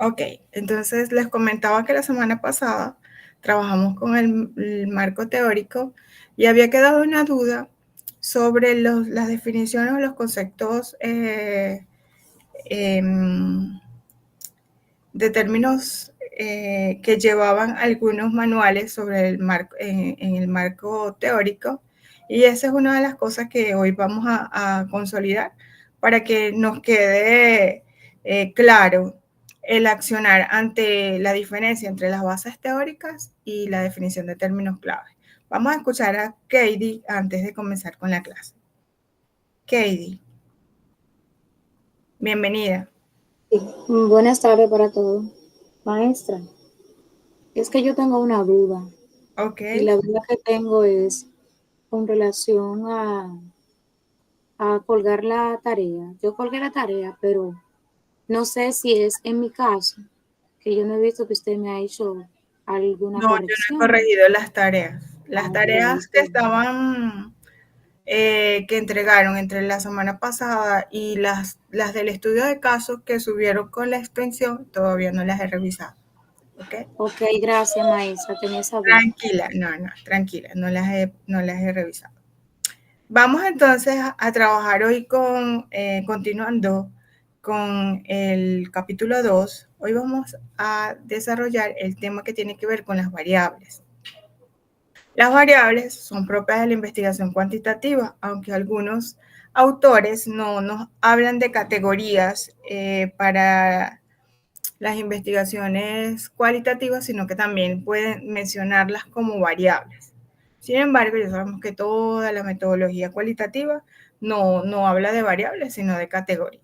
Ok, entonces les comentaba que la semana pasada trabajamos con el marco teórico y había quedado una duda sobre las definiciones o los conceptos de términos que llevaban algunos manuales sobre el marco, en el marco teórico, y esa es una de las cosas que hoy vamos a consolidar para que nos quede claro el accionar ante la diferencia entre las bases teóricas y la definición de términos clave. Vamos a escuchar a Katie antes de comenzar con la clase. Katie, bienvenida. Sí, buenas tardes para todos. Maestra, es que yo tengo una duda Ok. y la duda que tengo es con relación a colgar la tarea. Yo colgué la tarea, pero no sé si es en mi caso, que yo no he visto que usted me ha hecho alguna No, yo no he corrección. corregido las tareas. Las Ah, bueno, tareas que eso, estaban, que entregaron entre la semana pasada y las del estudio de casos que subieron con la extensión, todavía no las he revisado. ¿Ok? ok, gracias, maestra, tenía esa duda. Tranquila, no, tranquila, no las he revisado. Vamos entonces a trabajar hoy continuando con el capítulo 2. Hoy vamos a desarrollar el tema que tiene que ver con las variables. Las variables son propias de la investigación cuantitativa, aunque algunos autores no nos hablan de categorías para las investigaciones cualitativas, sino que también pueden mencionarlas como variables. Sin embargo, ya sabemos que toda la metodología cualitativa no habla de variables, sino de categorías.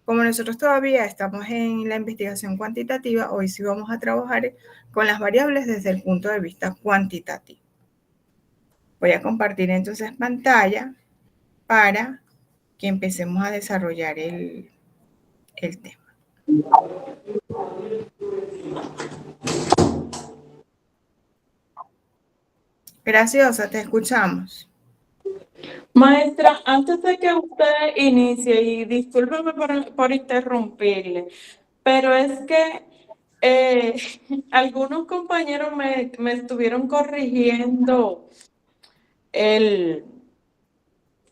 Como nosotros todavía estamos en la investigación cuantitativa, hoy sí vamos a trabajar con las variables desde el punto de vista cuantitativo. Voy a compartir entonces pantalla para que empecemos a desarrollar el tema. Graciosa, te escuchamos. Maestra, antes de que usted inicie, y discúlpeme por interrumpirle, pero es que eh, algunos compañeros me estuvieron corrigiendo el,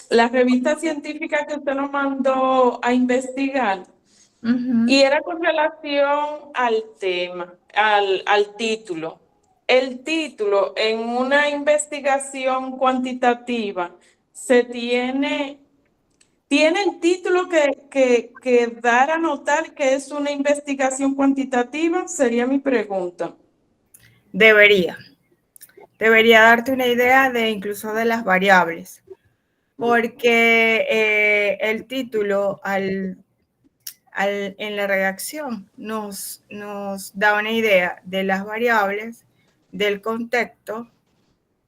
la revista científica que usted nos mandó a investigar, y era con relación al tema, al título. El título en una investigación cuantitativa se tiene el título que dar a notar que es una investigación cuantitativa, sería mi pregunta. Debería darte una idea de incluso de las variables, porque el título en la redacción nos da una idea de las variables, del contexto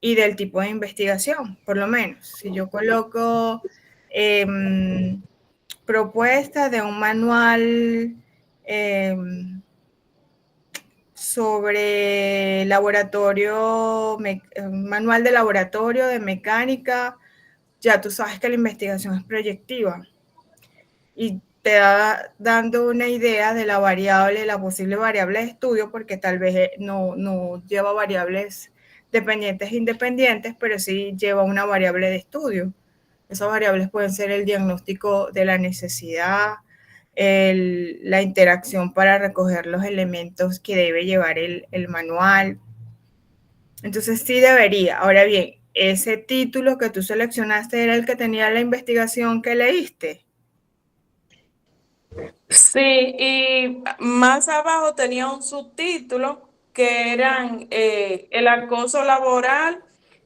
y del tipo de investigación, por lo menos. Si yo coloco propuesta de un manual sobre laboratorio, manual de laboratorio de mecánica, ya tú sabes que la investigación es proyectiva y te da dando una idea de la variable, la posible variable de estudio, porque tal vez no lleva variables dependientes e independientes, pero sí lleva una variable de estudio. Esas variables pueden ser el diagnóstico de la necesidad, la interacción para recoger los elementos que debe llevar el manual. Entonces sí debería. Ahora bien, ese título que tú seleccionaste era el que tenía la investigación que leíste. Sí, y más abajo tenía un subtítulo que eran el acoso laboral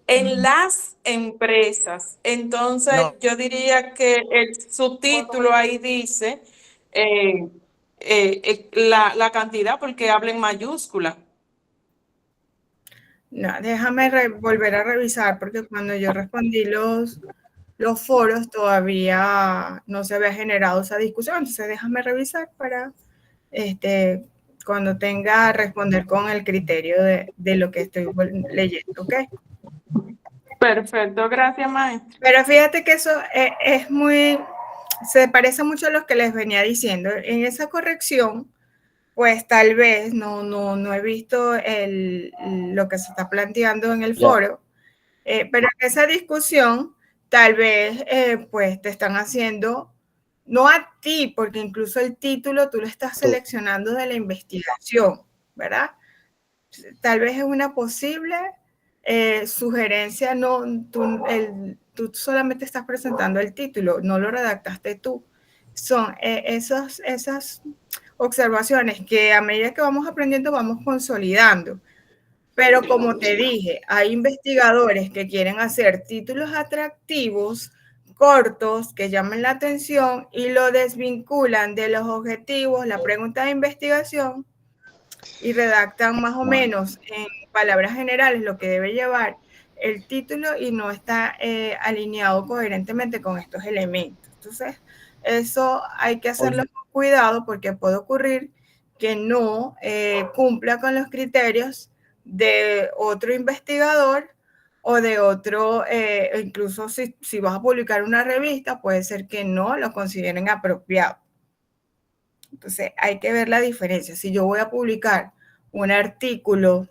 en las empresas. Entonces, No, yo diría que el subtítulo ahí dice la cantidad porque habla en mayúscula. No, déjame volver a revisar porque cuando yo respondí los foros todavía no se había generado esa discusión. Entonces déjame revisar para cuando tenga responder con el criterio de lo que estoy leyendo, ¿ok? Perfecto, gracias, maestra. Pero fíjate que eso se parece mucho a lo que les venía diciendo. En esa corrección pues tal vez no he visto lo que se está planteando en el foro, pero en esa discusión tal vez pues te están haciendo, no a ti, porque incluso el título tú lo estás seleccionando de la investigación, ¿verdad? Tal vez es una posible sugerencia, no, tú solamente estás presentando el título, no lo redactaste tú. Son esas observaciones que a medida que vamos aprendiendo vamos consolidando. Pero como te dije, hay investigadores que quieren hacer títulos atractivos, cortos, que llamen la atención y lo desvinculan de los objetivos, la pregunta de investigación y redactan más o menos en palabras generales lo que debe llevar el título y no está alineado coherentemente con estos elementos. Entonces, eso hay que hacerlo con cuidado porque puede ocurrir que no cumpla con los criterios de otro investigador o de otro, incluso si vas a publicar una revista, puede ser que no lo consideren apropiado. Entonces, hay que ver la diferencia. Si yo voy a publicar un artículo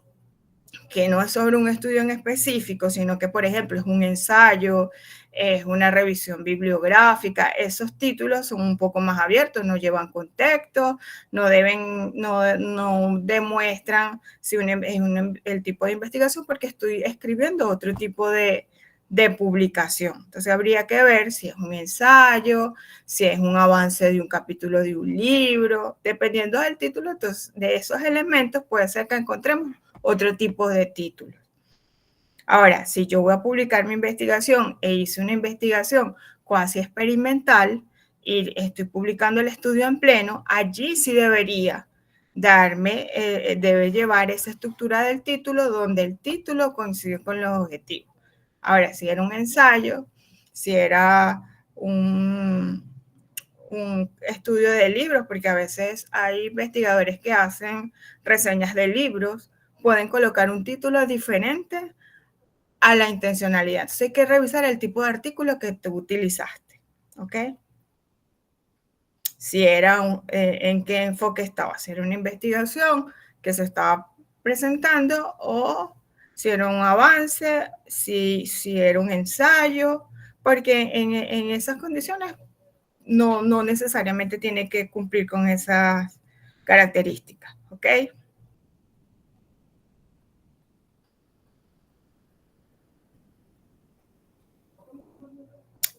que no es sobre un estudio en específico, sino que, por ejemplo, es un ensayo, es una revisión bibliográfica, esos títulos son un poco más abiertos, no llevan contexto, no demuestran si es el tipo de investigación porque estoy escribiendo otro tipo de publicación. Entonces habría que ver si es un ensayo, si es un avance de un capítulo de un libro, dependiendo del título. Entonces, de esos elementos puede ser que encontremos otro tipo de títulos. Ahora, si yo voy a publicar mi investigación e hice una investigación cuasi experimental y estoy publicando el estudio en pleno, allí sí debería debe llevar esa estructura del título donde el título coincide con los objetivos. Ahora, si era un ensayo, si era un estudio de libros, porque a veces hay investigadores que hacen reseñas de libros, pueden colocar un título diferente a la intencionalidad. Entonces hay que revisar el tipo de artículo que tú utilizaste, ¿ok? Si era en qué enfoque estaba, si era una investigación que se estaba presentando o si era un avance, si era un ensayo, porque en esas condiciones no necesariamente tiene que cumplir con esas características, ¿ok?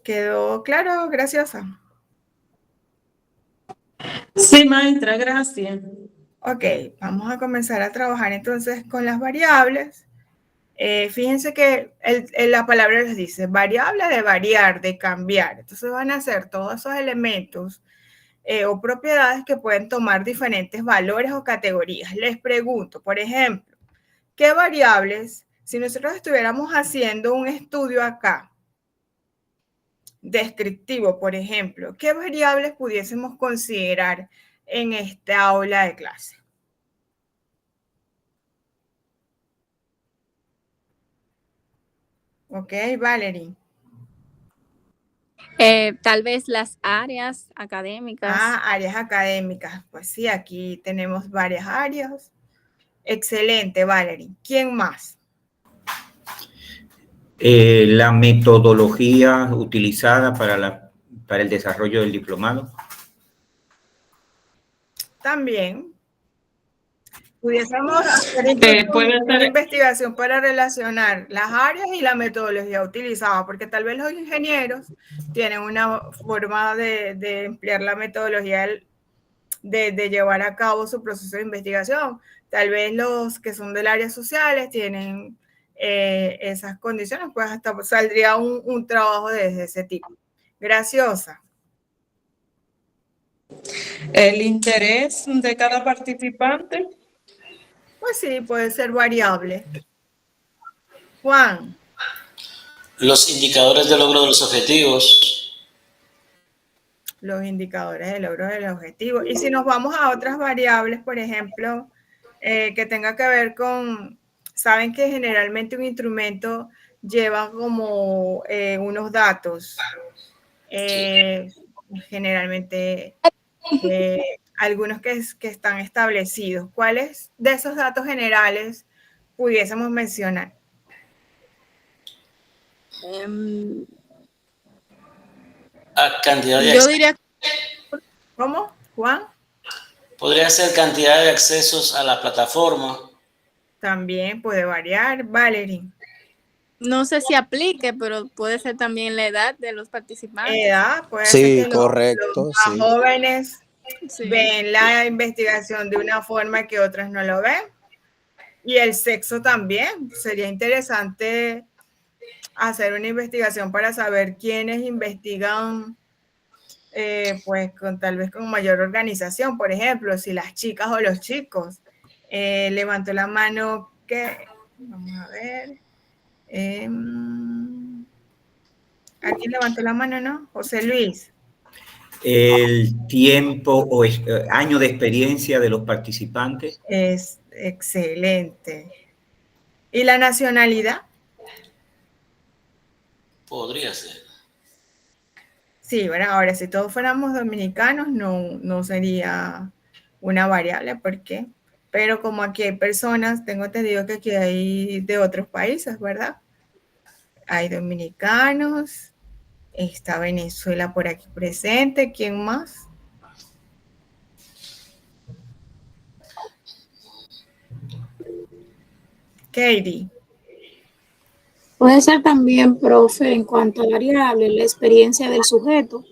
¿Quedó claro, Graciosa? Sí, maestra, gracias. Ok, vamos a comenzar a trabajar entonces con las variables. Fíjense que la palabra les dice variable de variar, de cambiar. Entonces van a ser todos esos elementos o propiedades que pueden tomar diferentes valores o categorías. Les pregunto, por ejemplo, ¿qué variables, si nosotros estuviéramos haciendo un estudio acá, descriptivo, por ejemplo, qué variables pudiésemos considerar en esta aula de clase? Ok, Valerie. Tal vez las áreas académicas. Áreas académicas. Pues sí, aquí tenemos varias áreas. Excelente, Valerie. ¿Quién más? La metodología utilizada para el desarrollo del diplomado. También. Pudiésemos hacer una investigación para relacionar las áreas y la metodología utilizada, porque tal vez los ingenieros tienen una forma de emplear la metodología de llevar a cabo su proceso de investigación. Tal vez los que son del área sociales tienen esas condiciones, pues hasta saldría un trabajo de ese tipo. Graciosa. El interés de cada participante. Pues sí, puede ser variable. Juan. Los indicadores de logro de los objetivos. Los indicadores de logro del objetivo. Y si nos vamos a otras variables, por ejemplo, que tenga que ver con, saben que generalmente un instrumento lleva como unos datos, generalmente algunos que están establecidos. ¿Cuáles de esos datos generales pudiésemos mencionar? Cantidad de Yo diría ¿Cómo, Juan? Podría ser cantidad de accesos a la plataforma. También puede variar. Valerie. no sé si aplique, pero puede ser también la edad de los participantes. Edad, puede ser Sí, que correcto, los más sí. jóvenes Sí. ven la investigación de una forma que otros no lo ven. Y el sexo también. Sería interesante hacer una investigación para saber quiénes investigan, pues tal vez con mayor organización. Por ejemplo, si las chicas o los chicos. Levantó la mano que, vamos a ver. ¿Alguien levantó la mano, no? José Luis. El tiempo o año de experiencia de los participantes. Es excelente. ¿Y la nacionalidad? Podría ser. Sí, ¿verdad? Ahora, si todos fuéramos dominicanos, no sería una variable. ¿Por qué? Pero como aquí hay personas, tengo entendido que aquí hay de otros países, ¿verdad? Hay dominicanos, está Venezuela por aquí presente. ¿Quién más? Katie. Puede ser también, profe, en cuanto a variables, la experiencia del sujeto.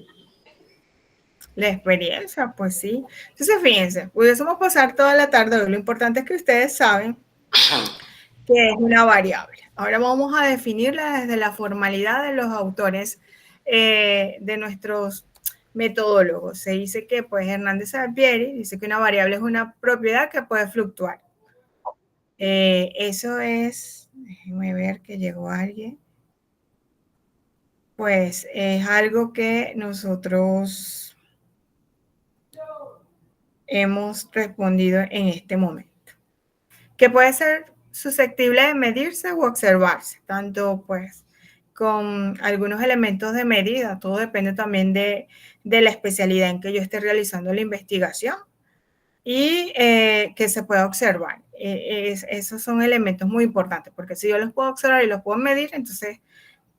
La experiencia, pues sí. Entonces, fíjense, pudiésemos pasar toda la tarde hoy. Lo importante es que ustedes saben que es una variable. Ahora vamos a definirla desde la formalidad de los autores, de nuestros metodólogos. Se dice que, pues, Hernández Salpieri dice que una variable es una propiedad que puede fluctuar. Eso es, déjenme ver que llegó alguien. Pues es algo que nosotros hemos respondido en este momento, que puede ser susceptible de medirse u observarse, tanto pues con algunos elementos de medida. Todo depende también de la especialidad en que yo esté realizando la investigación y que se pueda observar. Esos son elementos muy importantes, porque si yo los puedo observar y los puedo medir, entonces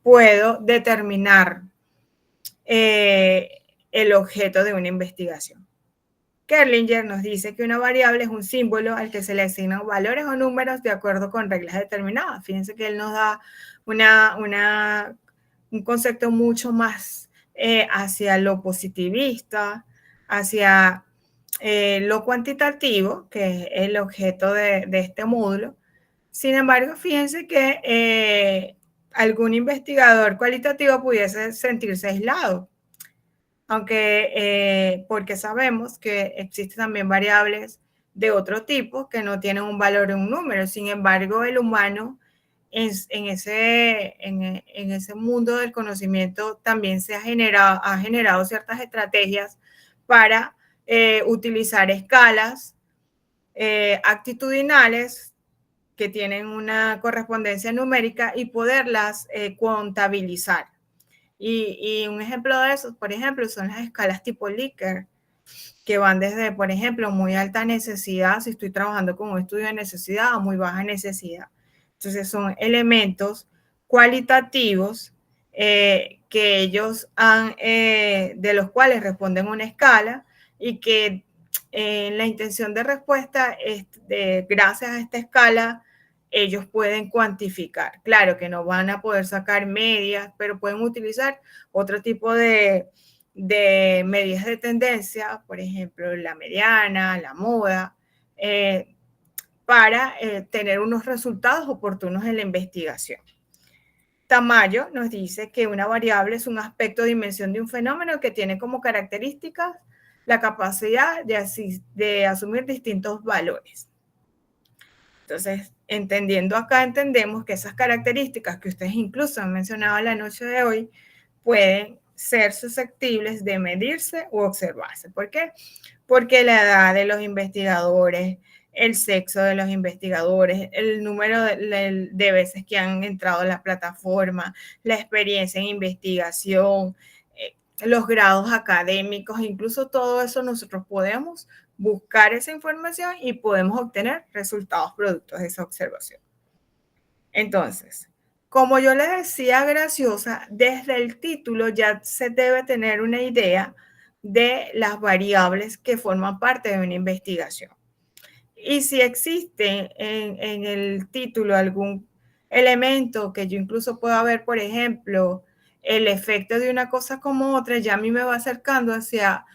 puedo determinar el objeto de una investigación. Kerlinger nos dice que una variable es un símbolo al que se le asignan valores o números de acuerdo con reglas determinadas. Fíjense que él nos da un concepto mucho más hacia lo positivista, hacia lo cuantitativo, que es el objeto de este módulo. Sin embargo, fíjense que algún investigador cualitativo pudiese sentirse aislado, aunque porque sabemos que existen también variables de otro tipo que no tienen un valor en un número. Sin embargo, el humano en ese mundo del conocimiento también ha generado ciertas estrategias para utilizar escalas actitudinales que tienen una correspondencia numérica y poderlas contabilizar. Y un ejemplo de eso, por ejemplo, son las escalas tipo Likert, que van desde, por ejemplo, muy alta necesidad, si estoy trabajando con un estudio de necesidad, a muy baja necesidad. Entonces son elementos cualitativos que ellos de los cuales responden una escala y que la intención de respuesta es gracias a esta escala ellos pueden cuantificar. Claro que no van a poder sacar medias, pero pueden utilizar otro tipo de medidas de tendencia, por ejemplo, la mediana, la moda, para tener unos resultados oportunos en la investigación. Tamayo nos dice que una variable es un aspecto o dimensión de un fenómeno que tiene como características la capacidad de asumir distintos valores. Entonces, entendiendo acá, entendemos que esas características que ustedes incluso han mencionado la noche de hoy pueden ser susceptibles de medirse u observarse. ¿Por qué? Porque la edad de los investigadores, el sexo de los investigadores, el número de veces que han entrado a la plataforma, la experiencia en investigación, los grados académicos, incluso todo eso nosotros podemos buscar esa información y podemos obtener resultados productos de esa observación. Entonces, como yo les decía, Graciosa, desde el título ya se debe tener una idea de las variables que forman parte de una investigación. Y si existe en el título algún elemento que yo incluso pueda ver, por ejemplo, el efecto de una cosa como otra, ya a mí me va acercando hacia,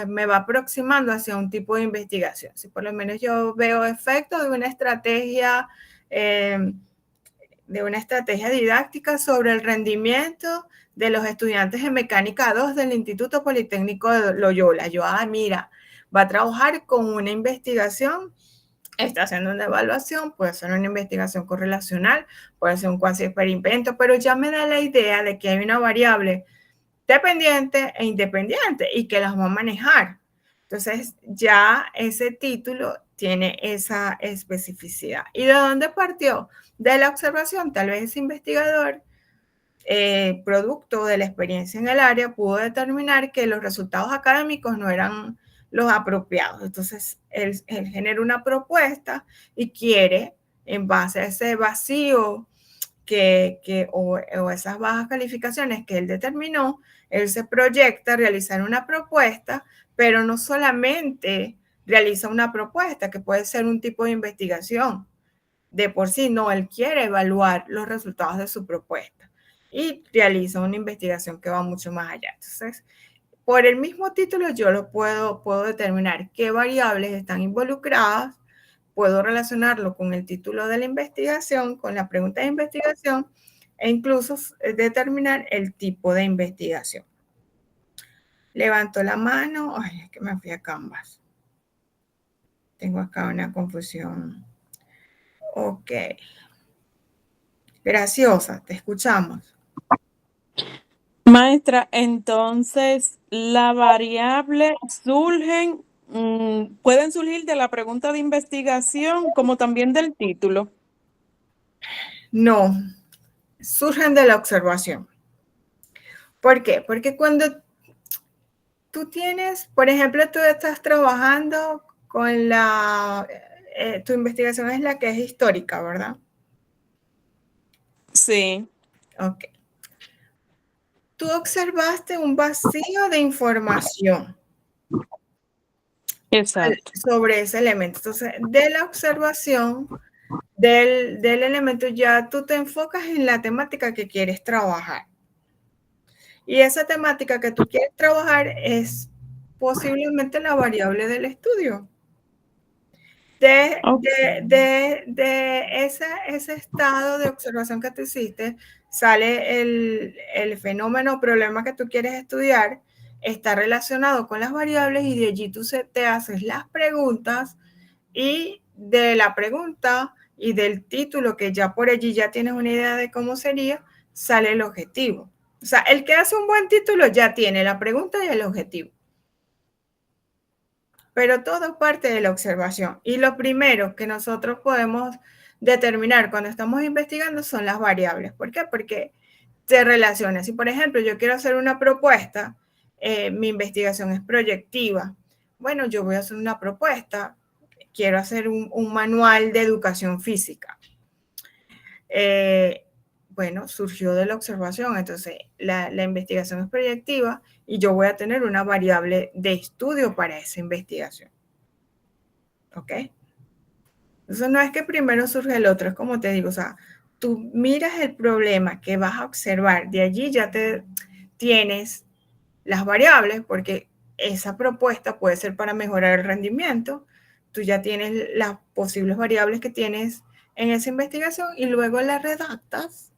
me va aproximando hacia un tipo de investigación. Si por lo menos yo veo efectos de una estrategia didáctica sobre el rendimiento de los estudiantes en Mecánica 2 del Instituto Politécnico de Loyola. Yo, mira, va a trabajar con una investigación, está haciendo una evaluación, puede ser una investigación correlacional, puede ser un cuasi experimento, pero ya me da la idea de que hay una variable dependiente e independiente y que las va a manejar. Entonces, ya ese título tiene esa especificidad. ¿Y de dónde partió? De la observación. Tal vez ese investigador, producto de la experiencia en el área, pudo determinar que los resultados académicos no eran los apropiados. Entonces, él genera una propuesta y quiere, en base a ese vacío o esas bajas calificaciones que él determinó, él se proyecta a realizar una propuesta, pero no solamente realiza una propuesta, que puede ser un tipo de investigación de por sí, no, él quiere evaluar los resultados de su propuesta y realiza una investigación que va mucho más allá. Entonces, por el mismo título yo lo puedo determinar qué variables están involucradas, puedo relacionarlo con el título de la investigación, con la pregunta de investigación e incluso determinar el tipo de investigación. Levanto la mano. Ay, es que me fui a Canvas. Tengo acá una confusión. Ok. Graciosa, te escuchamos. Maestra, entonces la variable pueden surgir de la pregunta de investigación como también del título. No, surgen de la observación. ¿Por qué? Porque cuando tú tienes, por ejemplo, tú estás trabajando con tu investigación es la que es histórica, ¿verdad? Sí. Ok. Tú observaste un vacío de información. Exacto. Sobre ese elemento. Entonces, de la observación del elemento, ya tú te enfocas en la temática que quieres trabajar. Y esa temática que tú quieres trabajar es posiblemente la variable del estudio. De ese estado de observación que tú hiciste, sale el fenómeno o problema que tú quieres estudiar, está relacionado con las variables y de allí tú te haces las preguntas y de la pregunta y del título, que ya por allí ya tienes una idea de cómo sería, sale el objetivo. O sea, el que hace un buen título ya tiene la pregunta y el objetivo. Pero todo parte de la observación. Y lo primero que nosotros podemos determinar cuando estamos investigando son las variables. ¿Por qué? Porque se relaciona. Si, por ejemplo, yo quiero hacer una propuesta, mi investigación es proyectiva. Bueno, yo voy a hacer una propuesta. Quiero hacer un manual de educación física. Bueno, surgió de la observación. Entonces, la investigación es proyectiva y yo voy a tener una variable de estudio para esa investigación. ¿Ok? Entonces, no es que primero surge el otro, es como te digo, o sea, tú miras el problema que vas a observar, de allí ya tienes las variables, porque esa propuesta puede ser para mejorar el rendimiento, tú ya tienes las posibles variables que tienes en esa investigación y luego las redactas,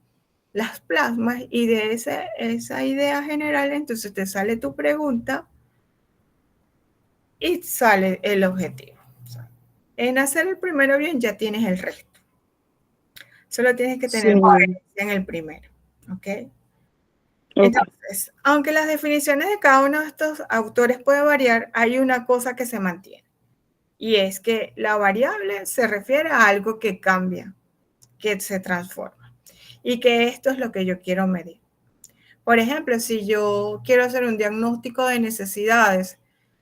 las plasmas y de esa idea general entonces te sale tu pregunta y sale el objetivo. O sea, en hacer el primero bien ya tienes el resto. Solo tienes que tener coherencia en el primero. ¿Ok? Entonces, aunque las definiciones de cada uno de estos autores puede variar, hay una cosa que se mantiene. Y es que la variable se refiere a algo que cambia, que se transforma. Y que esto es lo que yo quiero medir. Por ejemplo, si yo quiero hacer un diagnóstico de necesidades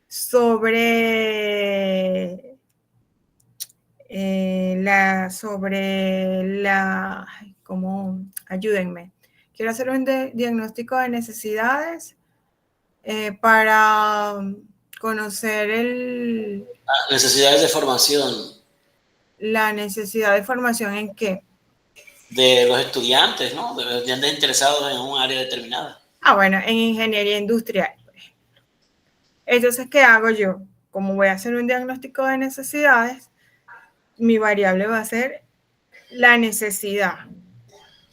sobre ayúdenme. Quiero hacer un diagnóstico de necesidades para conocer necesidades de formación. La necesidad de formación ¿en qué? De los estudiantes, ¿no? De los estudiantes interesados en un área determinada. Bueno, en ingeniería industrial. Entonces, ¿qué hago yo? Como voy a hacer un diagnóstico de necesidades, mi variable va a ser la necesidad.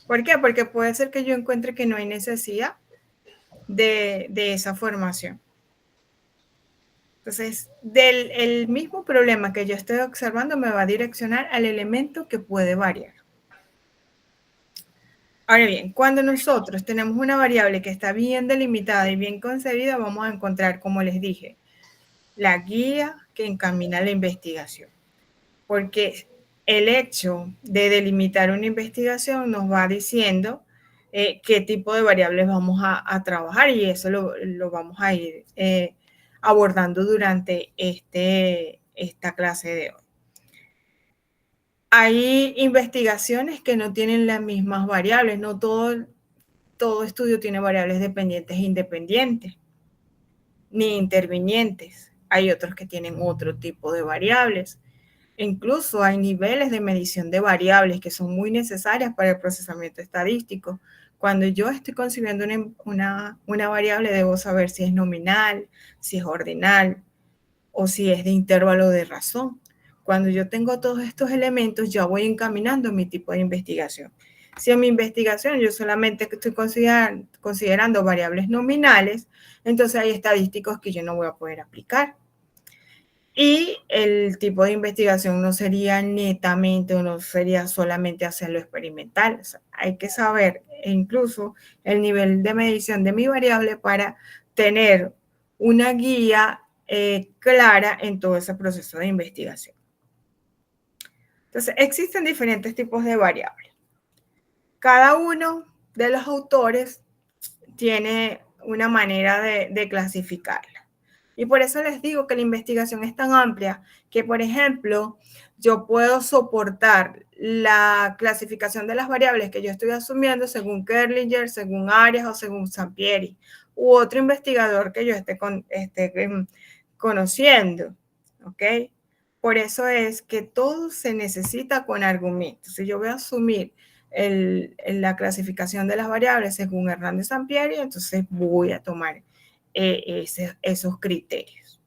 ¿Por qué? Porque puede ser que yo encuentre que no hay necesidad de esa formación. Entonces, el mismo problema que yo estoy observando me va a direccionar al elemento que puede variar. Ahora bien, cuando nosotros tenemos una variable que está bien delimitada y bien concebida, vamos a encontrar, como les dije, la guía que encamina la investigación. Porque el hecho de delimitar una investigación nos va diciendo qué tipo de variables vamos a trabajar, y eso lo vamos a ir abordando durante esta clase de hoy. Hay investigaciones que no tienen las mismas variables, no todo estudio tiene variables dependientes e independientes, ni intervinientes. Hay otros que tienen otro tipo de variables. Incluso hay niveles de medición de variables que son muy necesarias para el procesamiento estadístico. Cuando yo estoy concibiendo una variable, debo saber si es nominal, si es ordinal o si es de intervalo de razón. Cuando yo tengo todos estos elementos, ya voy encaminando mi tipo de investigación. Si en mi investigación yo solamente estoy considerando variables nominales, entonces hay estadísticos que yo no voy a poder aplicar. Y el tipo de investigación no sería netamente o no sería solamente hacerlo experimental. O sea, hay que saber incluso el nivel de medición de mi variable para tener una guía clara en todo ese proceso de investigación. Entonces, existen diferentes tipos de variables. Cada uno de los autores tiene una manera de clasificarla. Y por eso les digo que la investigación es tan amplia que, por ejemplo, yo puedo soportar la clasificación de las variables que yo estoy asumiendo según Kerlinger, según Arias o según Sampieri, u otro investigador que yo esté conociendo, ¿ok? Por eso es que todo se necesita con argumentos. Si yo voy a asumir la clasificación de las variables según Hernández Sampieri, entonces voy a tomar esos criterios.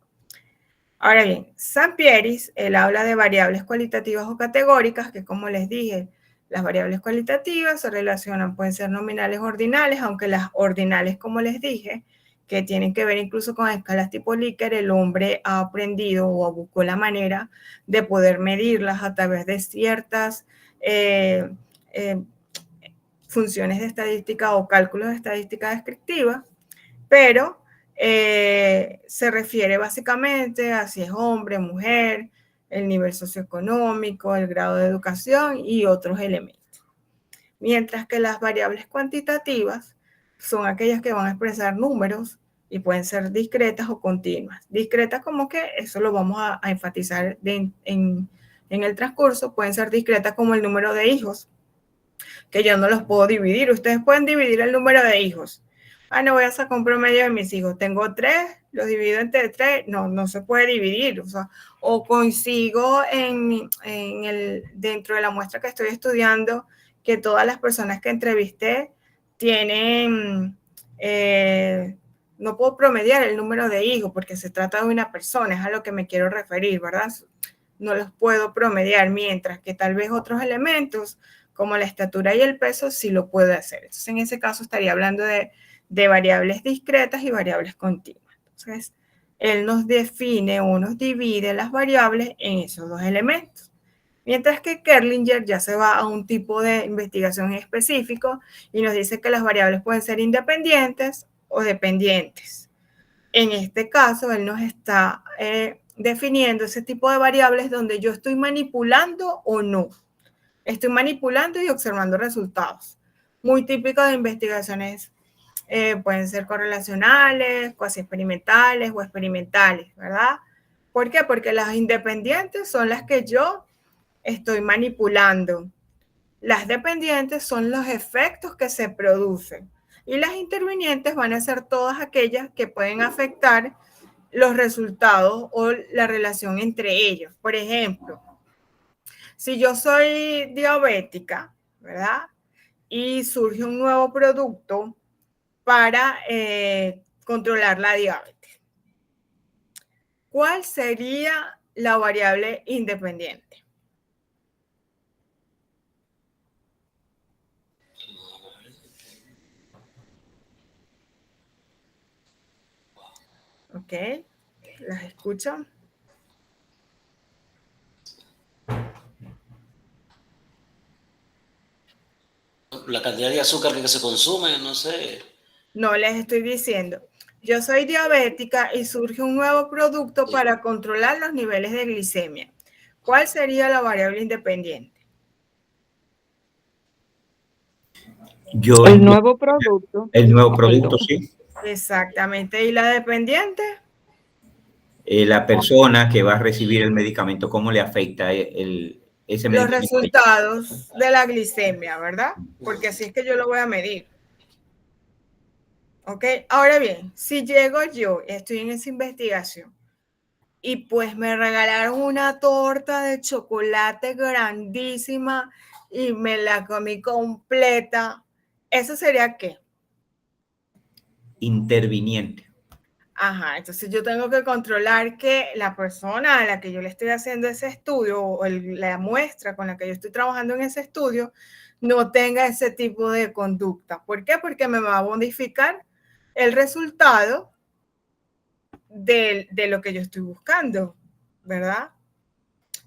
Ahora bien, Sampieri, él habla de variables cualitativas o categóricas, que como les dije, las variables cualitativas se relacionan, pueden ser nominales o ordinales, aunque las ordinales, como les dije, que tienen que ver incluso con escalas tipo Likert, el hombre ha aprendido o buscó la manera de poder medirlas a través de ciertas funciones de estadística o cálculos de estadística descriptiva, pero se refiere básicamente a si es hombre, mujer, el nivel socioeconómico, el grado de educación y otros elementos. Mientras que las variables cuantitativas son aquellas que van a expresar números y pueden ser discretas o continuas. Discretas como que eso lo vamos a enfatizar en el transcurso, pueden ser discretas como el número de hijos, que yo no los puedo dividir. Ustedes pueden dividir el número de hijos. No voy a sacar un promedio de mis hijos. Tengo 3, los divido entre 3. No se puede dividir. O sea, o consigo dentro de la muestra que estoy estudiando que todas las personas que entrevisté tienen, no puedo promediar el número de hijos porque se trata de una persona, es a lo que me quiero referir, ¿verdad? No los puedo promediar, mientras que tal vez otros elementos como la estatura y el peso sí lo puedo hacer. Entonces, en ese caso estaría hablando de variables discretas y variables continuas. Entonces, él nos define o nos divide las variables en esos dos elementos. Mientras que Kerlinger ya se va a un tipo de investigación específico y nos dice que las variables pueden ser independientes o dependientes. En este caso, él nos está definiendo ese tipo de variables donde yo estoy manipulando o no. Estoy manipulando y observando resultados. Muy típico de investigaciones pueden ser correlacionales, cuasi experimentales o experimentales, ¿verdad? ¿Por qué? Porque las independientes son las que yo estoy manipulando. Las dependientes son los efectos que se producen. Y las intervinientes van a ser todas aquellas que pueden afectar los resultados o la relación entre ellos. Por ejemplo, si yo soy diabética, ¿verdad? Y surge un nuevo producto para controlar la diabetes. ¿Cuál sería la variable independiente? Ok, las escucho. La cantidad de azúcar que se consume, no sé. No les estoy diciendo. Yo soy diabética y surge un nuevo producto para controlar los niveles de glicemia. ¿Cuál sería la variable independiente? El nuevo producto. El nuevo producto, sí. Exactamente. ¿Y la dependiente? La persona que va a recibir el medicamento, ¿cómo le afecta ese Los medicamento? resultados de la glicemia, ¿verdad? Porque así es que yo lo voy a medir. ¿Ok? Ahora bien, si llego yo, estoy en esa investigación, y pues me regalaron una torta de chocolate grandísima y me la comí completa, ¿eso sería qué? Interviniente. Ajá, entonces yo tengo que controlar que la persona a la que yo le estoy haciendo ese estudio o la muestra con la que yo estoy trabajando en ese estudio no tenga ese tipo de conducta. ¿Por qué? Porque me va a modificar el resultado de lo que yo estoy buscando, ¿verdad?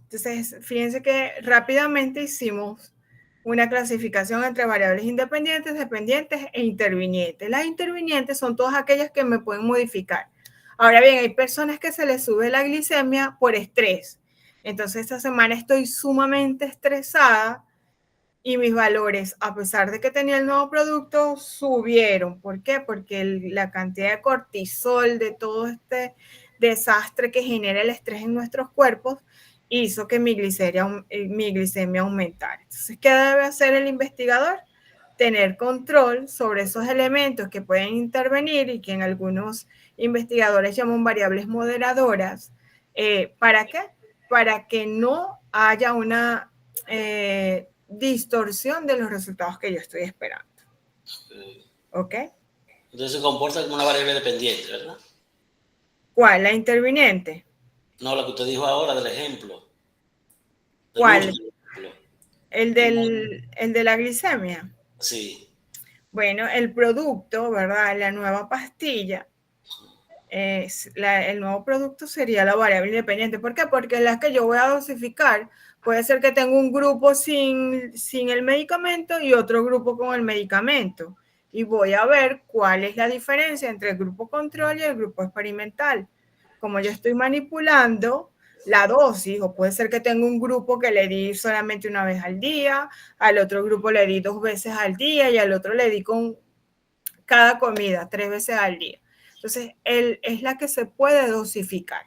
Entonces, fíjense que rápidamente hicimos una clasificación entre variables independientes, dependientes e intervinientes. Las intervinientes son todas aquellas que me pueden modificar. Ahora bien, hay personas que se les sube la glicemia por estrés. Entonces, esta semana estoy sumamente estresada y mis valores, a pesar de que tenía el nuevo producto, subieron. ¿Por qué? Porque la cantidad de cortisol, de todo este desastre que genera el estrés en nuestros cuerpos, hizo que mi glicemia aumentara. Entonces, ¿qué debe hacer el investigador? Tener control sobre esos elementos que pueden intervenir y que en algunos investigadores llaman variables moderadoras. ¿Para qué? Para que no haya una distorsión de los resultados que yo estoy esperando. ¿Ok? Entonces se comporta como una variable dependiente, ¿verdad? ¿Cuál? ¿La interviniente? No, la que usted dijo ahora del ejemplo. ¿Cuál? ¿El de la glicemia? Sí. Bueno, el producto, ¿verdad? La nueva pastilla, el nuevo producto sería la variable independiente. ¿Por qué? Porque las que yo voy a dosificar, puede ser que tenga un grupo sin el medicamento y otro grupo con el medicamento. Y voy a ver cuál es la diferencia entre el grupo control y el grupo experimental. Como yo estoy manipulando la dosis, o puede ser que tenga un grupo que le di solamente una vez al día, al otro grupo le di 2 veces al día y al otro le di con cada comida 3 veces al día. Entonces, es la que se puede dosificar.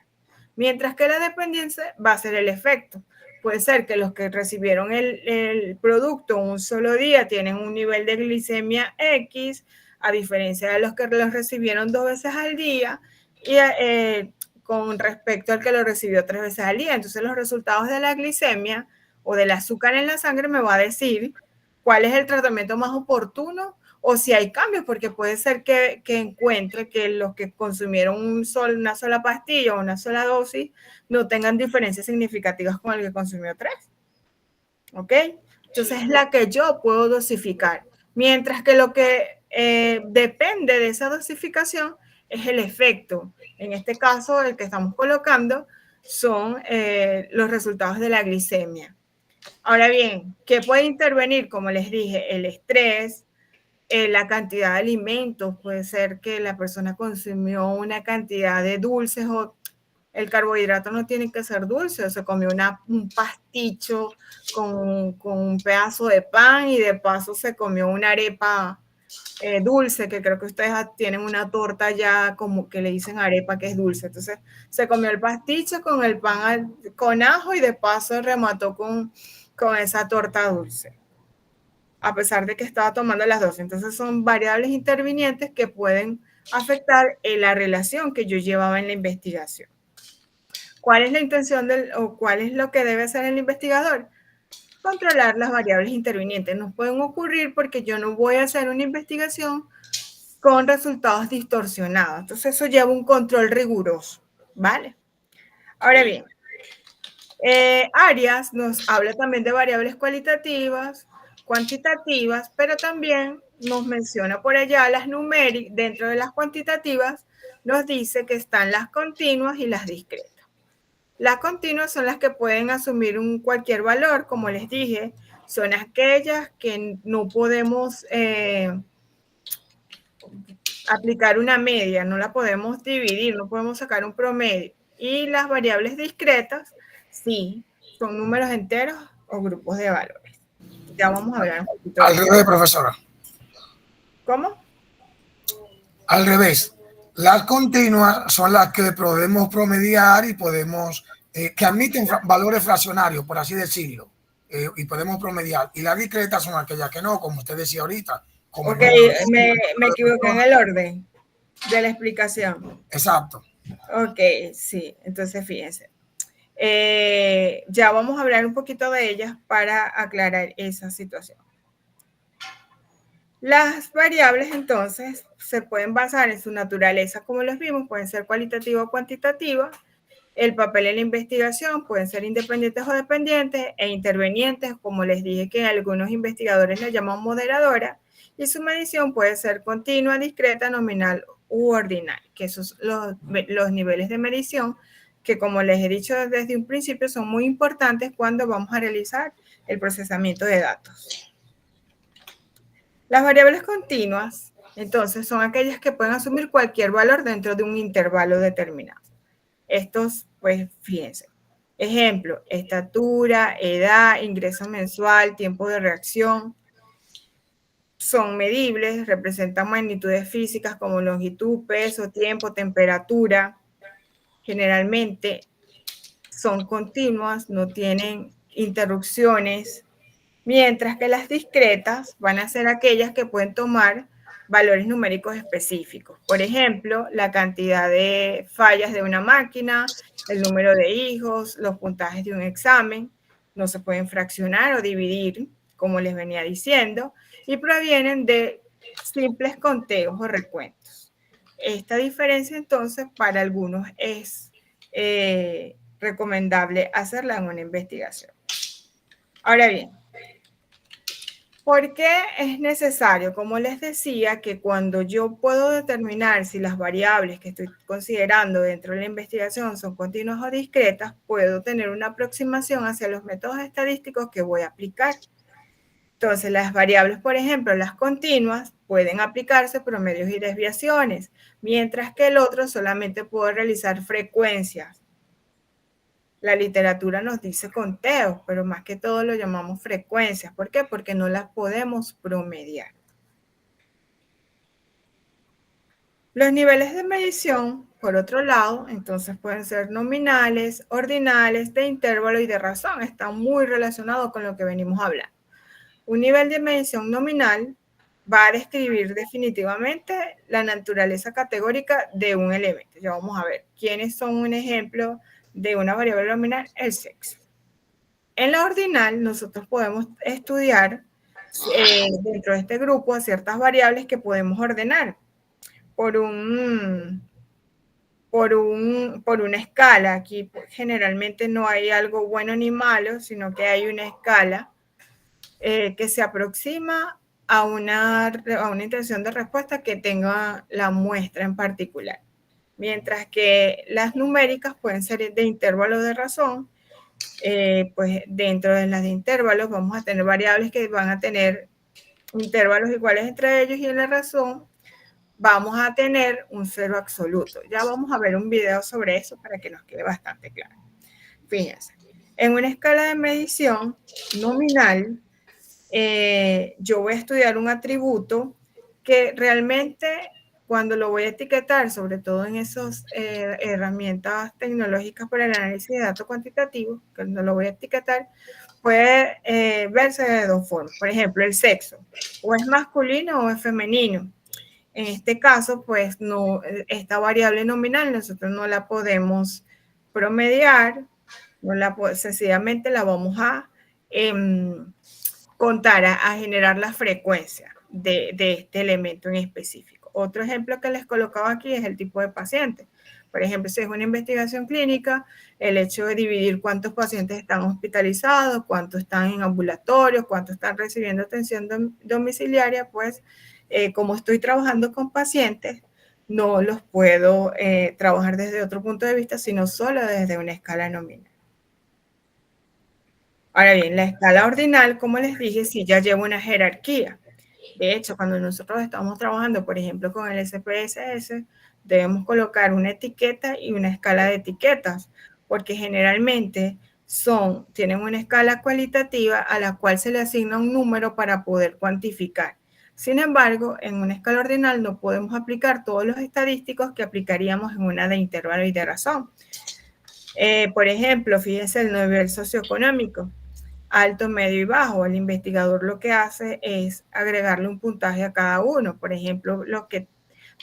Mientras que la dependencia va a ser el efecto. Puede ser que los que recibieron el producto un solo día tienen un nivel de glicemia X, a diferencia de los que los recibieron 2 veces al día, y con respecto al que lo recibió 3 veces al día. Entonces, los resultados de la glicemia o del azúcar en la sangre me va a decir cuál es el tratamiento más oportuno o si hay cambios, porque puede ser que encuentre que los que consumieron una sola pastilla o una sola dosis no tengan diferencias significativas con el que consumió 3. ¿Ok? Entonces es la que yo puedo dosificar. Mientras que lo que depende de esa dosificación es el efecto. En este caso, el que estamos colocando son los resultados de la glicemia. Ahora bien, ¿qué puede intervenir? Como les dije, el estrés, la cantidad de alimentos. Puede ser que la persona consumió una cantidad de dulces o el carbohidrato no tiene que ser dulce. Se comió un pasticho con un pedazo de pan y de paso se comió una arepa dulce, que creo que ustedes tienen una torta ya como que le dicen arepa, que es dulce. Entonces se comió el pasticho con el pan con ajo y de paso remató con esa torta dulce, a pesar de que estaba tomando las dos. Entonces son variables intervinientes que pueden afectar la relación que yo llevaba en la investigación. ¿Cuál es la intención o cuál es lo que debe hacer el investigador? Controlar las variables intervinientes. No pueden ocurrir porque yo no voy a hacer una investigación con resultados distorsionados. Entonces eso lleva un control riguroso, ¿vale? Ahora bien, Arias nos habla también de variables cualitativas, cuantitativas, pero también nos menciona por allá las numéricas. Dentro de las cuantitativas nos dice que están las continuas y las discretas. Las continuas son las que pueden asumir cualquier valor, como les dije, son aquellas que no podemos aplicar una media, no la podemos dividir, no podemos sacar un promedio. Y las variables discretas, sí, son números enteros o grupos de valores. Ya vamos a hablar un poquito. Al revés, profesora. ¿Cómo? Al revés. Las continuas son las que podemos promediar y podemos, que admiten valores fraccionarios, por así decirlo, y podemos promediar. Y las discretas son aquellas que no, como usted decía ahorita. Como ok, me equivoqué en el orden de la explicación. Exacto. Ok, sí, entonces fíjense. Ya vamos a hablar un poquito de ellas para aclarar esa situación. Las variables entonces se pueden basar en su naturaleza, como los vimos, pueden ser cualitativa o cuantitativa. El papel en la investigación pueden ser independientes o dependientes e intervenientes, como les dije que algunos investigadores le llaman moderadora, y su medición puede ser continua, discreta, nominal u ordinal, que esos son los niveles de medición que, como les he dicho desde un principio, son muy importantes cuando vamos a realizar el procesamiento de datos. Las variables continuas, entonces, son aquellas que pueden asumir cualquier valor dentro de un intervalo determinado. Estos, pues, fíjense. Ejemplo, estatura, edad, ingreso mensual, tiempo de reacción. Son medibles, representan magnitudes físicas como longitud, peso, tiempo, temperatura. Generalmente son continuas, no tienen interrupciones. Mientras que las discretas van a ser aquellas que pueden tomar valores numéricos específicos. Por ejemplo, la cantidad de fallas de una máquina, el número de hijos, los puntajes de un examen. No se pueden fraccionar o dividir, como les venía diciendo, y provienen de simples conteos o recuentos. Esta diferencia, entonces, para algunos es recomendable hacerla en una investigación. Ahora bien, ¿por qué es necesario? Como les decía, que cuando yo puedo determinar si las variables que estoy considerando dentro de la investigación son continuas o discretas, puedo tener una aproximación hacia los métodos estadísticos que voy a aplicar. Entonces, las variables, por ejemplo, las continuas, pueden aplicarse promedios y desviaciones, mientras que el otro solamente puedo realizar frecuencias. La literatura nos dice conteos, pero más que todo lo llamamos frecuencias. ¿Por qué? Porque no las podemos promediar. Los niveles de medición, por otro lado, entonces pueden ser nominales, ordinales, de intervalo y de razón. Están muy relacionados con lo que venimos hablando. Un nivel de medición nominal va a describir definitivamente la naturaleza categórica de un elemento. Ya vamos a ver quiénes son un ejemplo de una variable nominal, el sexo. En la ordinal, nosotros podemos estudiar dentro de este grupo ciertas variables que podemos ordenar por una escala. Aquí generalmente no hay algo bueno ni malo, sino que hay una escala que se aproxima a una intención de respuesta que tenga la muestra en particular. Mientras que las numéricas pueden ser de intervalo de razón, pues dentro de las de intervalos vamos a tener variables que van a tener intervalos iguales entre ellos, y en la razón vamos a tener un cero absoluto. Ya vamos a ver un video sobre eso para que nos quede bastante claro. Fíjense, en una escala de medición nominal, yo voy a estudiar un atributo que realmente cuando lo voy a etiquetar, sobre todo en esas herramientas tecnológicas para el análisis de datos cuantitativos, cuando lo voy a etiquetar, puede verse de dos formas. Por ejemplo, el sexo, o es masculino o es femenino. En este caso, pues no, esta variable nominal nosotros no la podemos promediar, sencillamente la vamos a contar, a generar la frecuencia de este elemento en específico. Otro ejemplo que les colocaba aquí es el tipo de paciente. Por ejemplo, si es una investigación clínica, el hecho de dividir cuántos pacientes están hospitalizados, cuántos están en ambulatorios, cuántos están recibiendo atención domiciliaria, pues como estoy trabajando con pacientes, no los puedo trabajar desde otro punto de vista, sino solo desde una escala nominal. Ahora bien, la escala ordinal, como les dije, sí ya lleva una jerarquía. De hecho, cuando nosotros estamos trabajando, por ejemplo, con el SPSS, debemos colocar una etiqueta y una escala de etiquetas, porque generalmente tienen una escala cualitativa a la cual se le asigna un número para poder cuantificar. Sin embargo, en una escala ordinal no podemos aplicar todos los estadísticos que aplicaríamos en una de intervalo y de razón. Por ejemplo, fíjense el nivel socioeconómico, alto, medio y bajo. El investigador lo que hace es agregarle un puntaje a cada uno. Por ejemplo,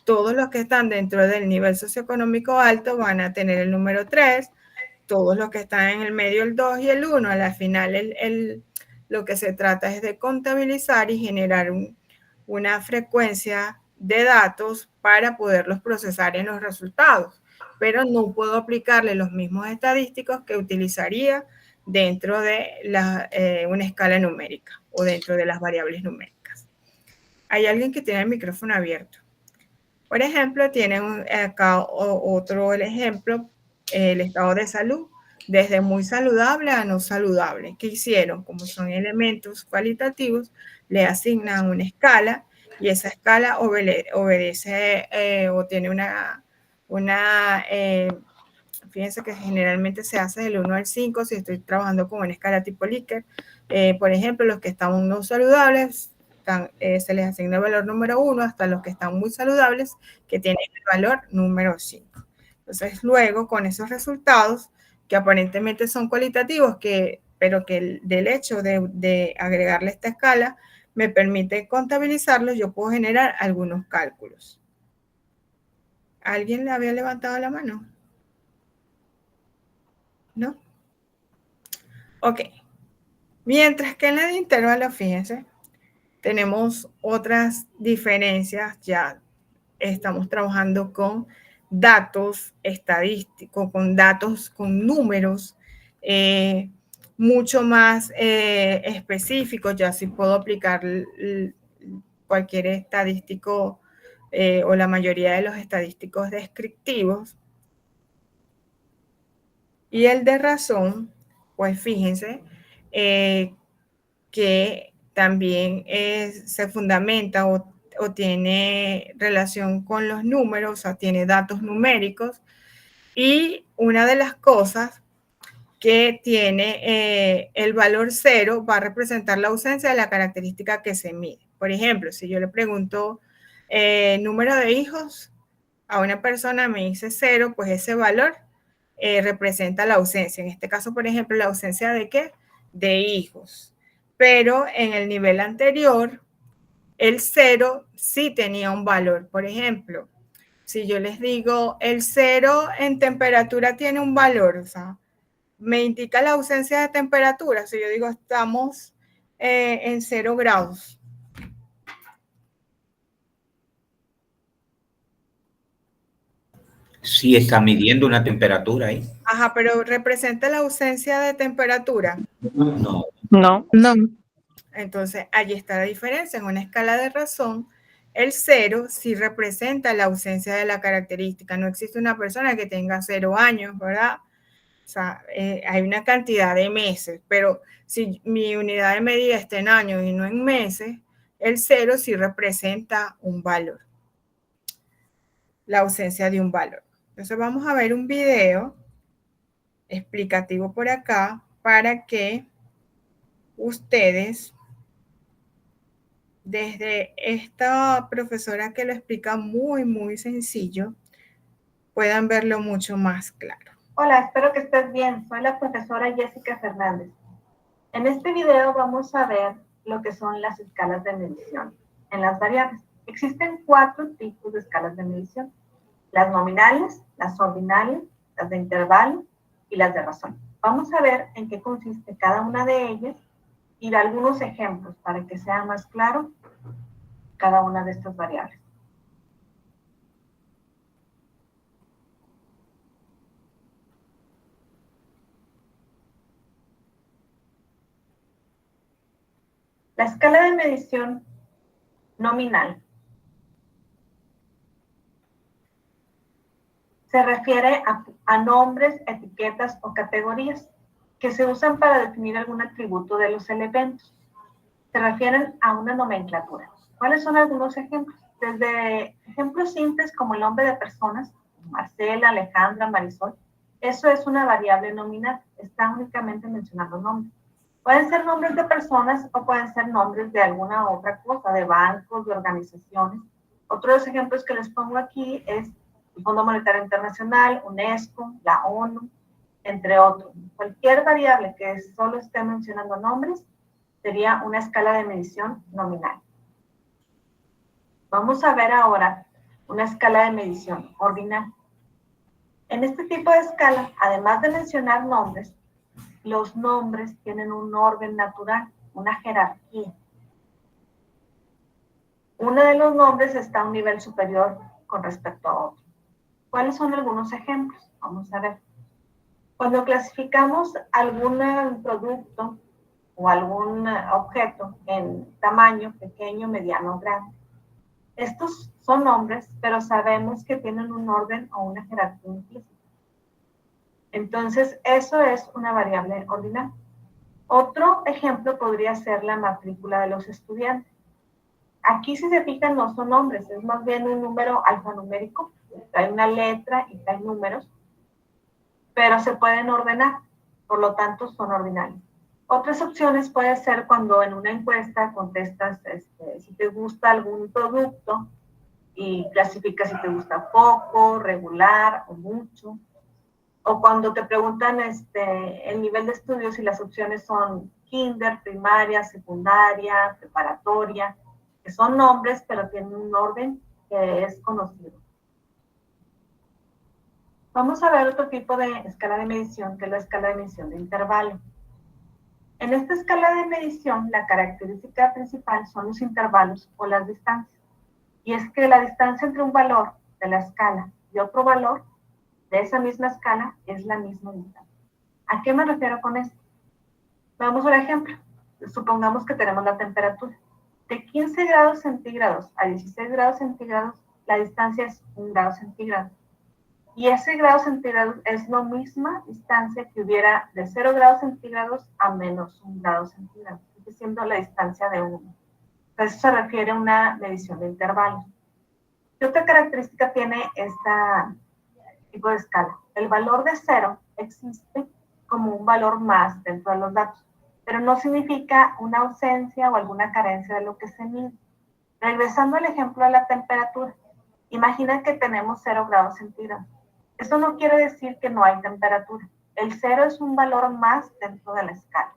todos los que están dentro del nivel socioeconómico alto van a tener el número 3, todos los que están en el medio el 2 y el 1. A la final lo que se trata es de contabilizar y generar una frecuencia de datos para poderlos procesar en los resultados, pero no puedo aplicarle los mismos estadísticos que utilizaría dentro de una escala numérica o dentro de las variables numéricas. Hay alguien que tiene el micrófono abierto. Por ejemplo, tienen acá otro ejemplo, el estado de salud, desde muy saludable a no saludable. ¿Qué hicieron? Como son elementos cualitativos, le asignan una escala y esa escala obedece o tiene fíjense que generalmente se hace del 1 al 5 si estoy trabajando con una escala tipo Likert. Por ejemplo, los que están no saludables, se les asigna el valor número 1 hasta los que están muy saludables, que tienen el valor número 5. Entonces, luego, con esos resultados, que aparentemente son cualitativos, pero que del hecho de agregarle esta escala me permite contabilizarlos, yo puedo generar algunos cálculos. ¿Alguien le había levantado la mano? ¿No? Ok. Mientras que en la de intervalo, fíjense, tenemos otras diferencias. Ya estamos trabajando con datos estadísticos, con datos, con números mucho más específicos. Ya sí puedo aplicar cualquier estadístico o la mayoría de los estadísticos descriptivos. Y el de razón, pues fíjense que también se fundamenta o tiene relación con los números, o sea, tiene datos numéricos. Y una de las cosas que tiene el valor 0 va a representar la ausencia de la característica que se mide. Por ejemplo, si yo le pregunto número de hijos a una persona, me dice 0, pues ese valor representa la ausencia. En este caso, por ejemplo, la ausencia de ¿qué? De hijos. Pero en el nivel anterior, el 0 sí tenía un valor. Por ejemplo, si yo les digo el 0 en temperatura tiene un valor, o sea, me indica la ausencia de temperatura. Si yo digo estamos en 0 grados. Sí, está midiendo una temperatura ahí. Ajá, pero ¿representa la ausencia de temperatura? No. No. No. Entonces, allí está la diferencia. En una escala de razón, el 0 sí representa la ausencia de la característica. No existe una persona que tenga 0 años, ¿verdad? O sea, hay una cantidad de meses, pero si mi unidad de medida está en años y no en meses, el 0 sí representa un valor, la ausencia de un valor. Entonces vamos a ver un video explicativo por acá para que ustedes desde esta profesora que lo explica muy, muy sencillo, puedan verlo mucho más claro. Hola, espero que estés bien. Soy la profesora Jessica Fernández. En este video vamos a ver lo que son las escalas de medición en las variables. Existen 4 tipos de escalas de medición: las nominales, las ordinales, las de intervalo y las de razón. Vamos a ver en qué consiste cada una de ellas y dar algunos ejemplos para que sea más claro cada una de estas variables. La escala de medición nominal se refiere a nombres, etiquetas o categorías que se usan para definir algún atributo de los elementos. Se refieren a una nomenclatura. ¿Cuáles son algunos ejemplos? Desde ejemplos simples como el nombre de personas, Marcela, Alejandra, Marisol. Eso es una variable nominal, está únicamente mencionando nombres. Pueden ser nombres de personas o pueden ser nombres de alguna otra cosa, de bancos, de organizaciones. Otros ejemplos que les pongo aquí es el Fondo Monetario Internacional, UNESCO, la ONU, entre otros. Cualquier variable que solo esté mencionando nombres sería una escala de medición nominal. Vamos a ver ahora una escala de medición ordinal. En este tipo de escala, además de mencionar nombres, los nombres tienen un orden natural, una jerarquía. Uno de los nombres está a un nivel superior con respecto a otro. ¿Cuáles son algunos ejemplos? Vamos a ver. Cuando clasificamos algún producto o algún objeto en tamaño pequeño, mediano o grande, estos son nombres, pero sabemos que tienen un orden o una jerarquía implícita. Entonces, eso es una variable ordinal. Otro ejemplo podría ser la matrícula de los estudiantes. Aquí, si se fijan, no son nombres, es más bien un número alfanumérico. Trae una letra y trae números, pero se pueden ordenar, por lo tanto son ordinales. Otras opciones puede ser cuando en una encuesta contestas si te gusta algún producto y clasificas si te gusta poco, regular o mucho. O cuando te preguntan el nivel de estudios y las opciones son kinder, primaria, secundaria, preparatoria, que son nombres, pero tienen un orden que es conocido. Vamos a ver otro tipo de escala de medición, que es la escala de medición de intervalo. En esta escala de medición, la característica principal son los intervalos o las distancias. Y es que la distancia entre un valor de la escala y otro valor de esa misma escala es la misma distancia. ¿A qué me refiero con esto? Vamos al ejemplo. Supongamos que tenemos la temperatura. De 15 grados centígrados a 16 grados centígrados, la distancia es 1 grado centígrado. Y ese grado centígrado es la misma distancia que hubiera de 0 grados centígrados a menos 1 grado centígrado, siendo la distancia de 1. Entonces, eso se refiere a una medición de intervalos. ¿Qué otra característica tiene esta tipo de escala? El valor de 0 existe como un valor más dentro de los datos, pero no significa una ausencia o alguna carencia de lo que se mide. Regresando al ejemplo de la temperatura, imagina que tenemos 0 grados centígrados. Eso no quiere decir que no hay temperatura. El 0 es un valor más dentro de la escala.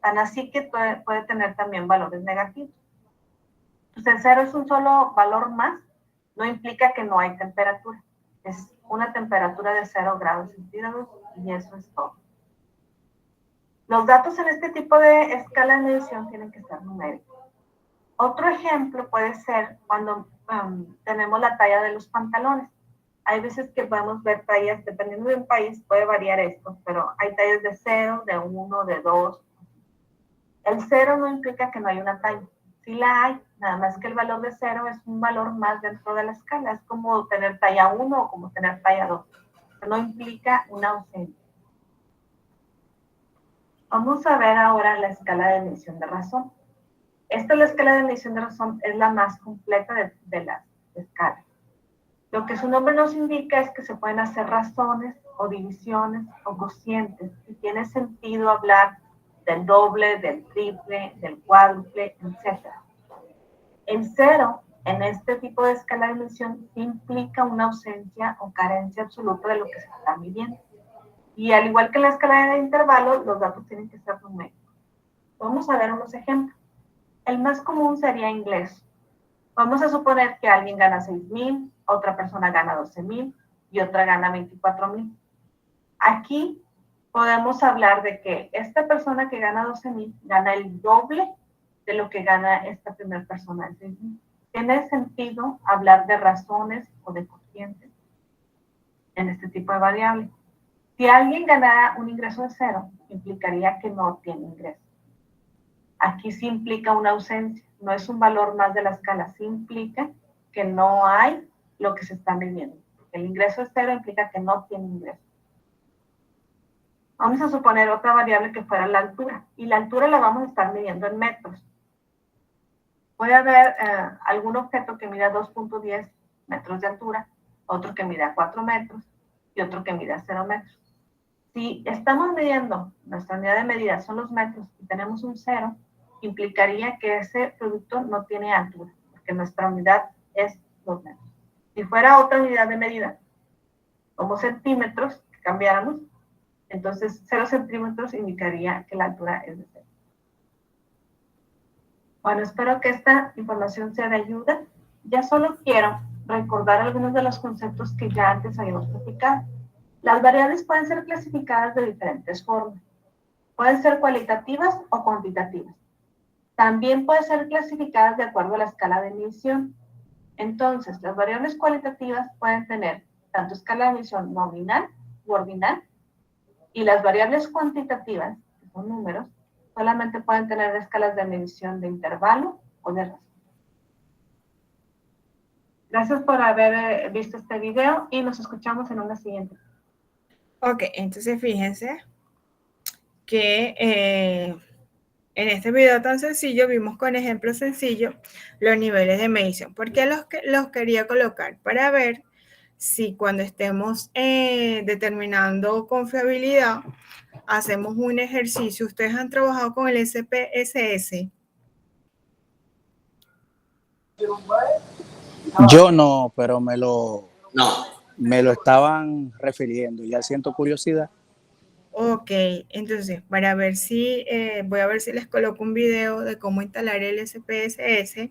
Tan así que puede tener también valores negativos. Entonces, el 0 es un solo valor más, no implica que no hay temperatura. Es una temperatura de 0 grados centígrados y eso es todo. Los datos en este tipo de escala de medición tienen que ser numéricos. Otro ejemplo puede ser cuando tenemos la talla de los pantalones. Hay veces que podemos ver tallas, dependiendo de un país puede variar esto, pero hay tallas de 0, de 1, de 2. El 0 no implica que no hay una talla. Sí la hay, nada más que el valor de 0 es un valor más dentro de la escala. Es como tener talla 1 o como tener talla 2. No implica una ausencia. Vamos a ver ahora la escala de medición de razón. Esta, la escala de medición de razón, es la más completa de las escalas. Lo que su nombre nos indica es que se pueden hacer razones o divisiones o cocientes y tiene sentido hablar del doble, del triple, del cuádruple, etc. El 0 en este tipo de escala de medición implica una ausencia o carencia absoluta de lo que se está midiendo. Y al igual que en la escala de intervalo, los datos tienen que ser numéricos. Vamos a ver unos ejemplos. El más común sería inglés. Vamos a suponer que alguien gana 6,000, otra persona gana 12,000 y otra gana 24,000. Aquí podemos hablar de que esta persona que gana 12,000 gana el doble de lo que gana esta primera persona de 6,000. Tiene sentido hablar de razones o de cocientes en este tipo de variable. Si alguien ganara un ingreso de 0, implicaría que no tiene ingreso. Aquí sí implica una ausencia, no es un valor más de la escala, sí implica que no hay lo que se está midiendo. El ingreso es 0 implica que no tiene ingreso. Vamos a suponer otra variable que fuera la altura, y la altura la vamos a estar midiendo en metros. Puede haber algún objeto que mida 2.10 metros de altura, otro que mida 4 metros y otro que mida 0 metros. Si estamos midiendo, nuestra unidad de medida son los metros y tenemos un 0, implicaría que ese producto no tiene altura, porque nuestra unidad es los metros. Si fuera otra unidad de medida, como centímetros, que cambiáramos, entonces 0 centímetros indicaría que la altura es de 0. Bueno, espero que esta información sea de ayuda. Ya solo quiero recordar algunos de los conceptos que ya antes habíamos platicado. Las variables pueden ser clasificadas de diferentes formas. Pueden ser cualitativas o cuantitativas. También pueden ser clasificadas de acuerdo a la escala de medición. Entonces, las variables cualitativas pueden tener tanto escala de medición nominal u ordinal, y las variables cuantitativas, que son números, solamente pueden tener escalas de medición de intervalo o de razón. Gracias por haber visto este video y nos escuchamos en una siguiente. Ok, entonces fíjense que en este video tan sencillo vimos con ejemplos sencillos los niveles de medición. ¿Por qué los quería colocar? Para ver si cuando estemos determinando confiabilidad, hacemos un ejercicio. ¿Ustedes han trabajado con el SPSS? Yo no, pero me lo No. estaban refiriendo. Ya siento curiosidad. Ok, entonces para ver si, voy a ver si les coloco un video de cómo instalar el SPSS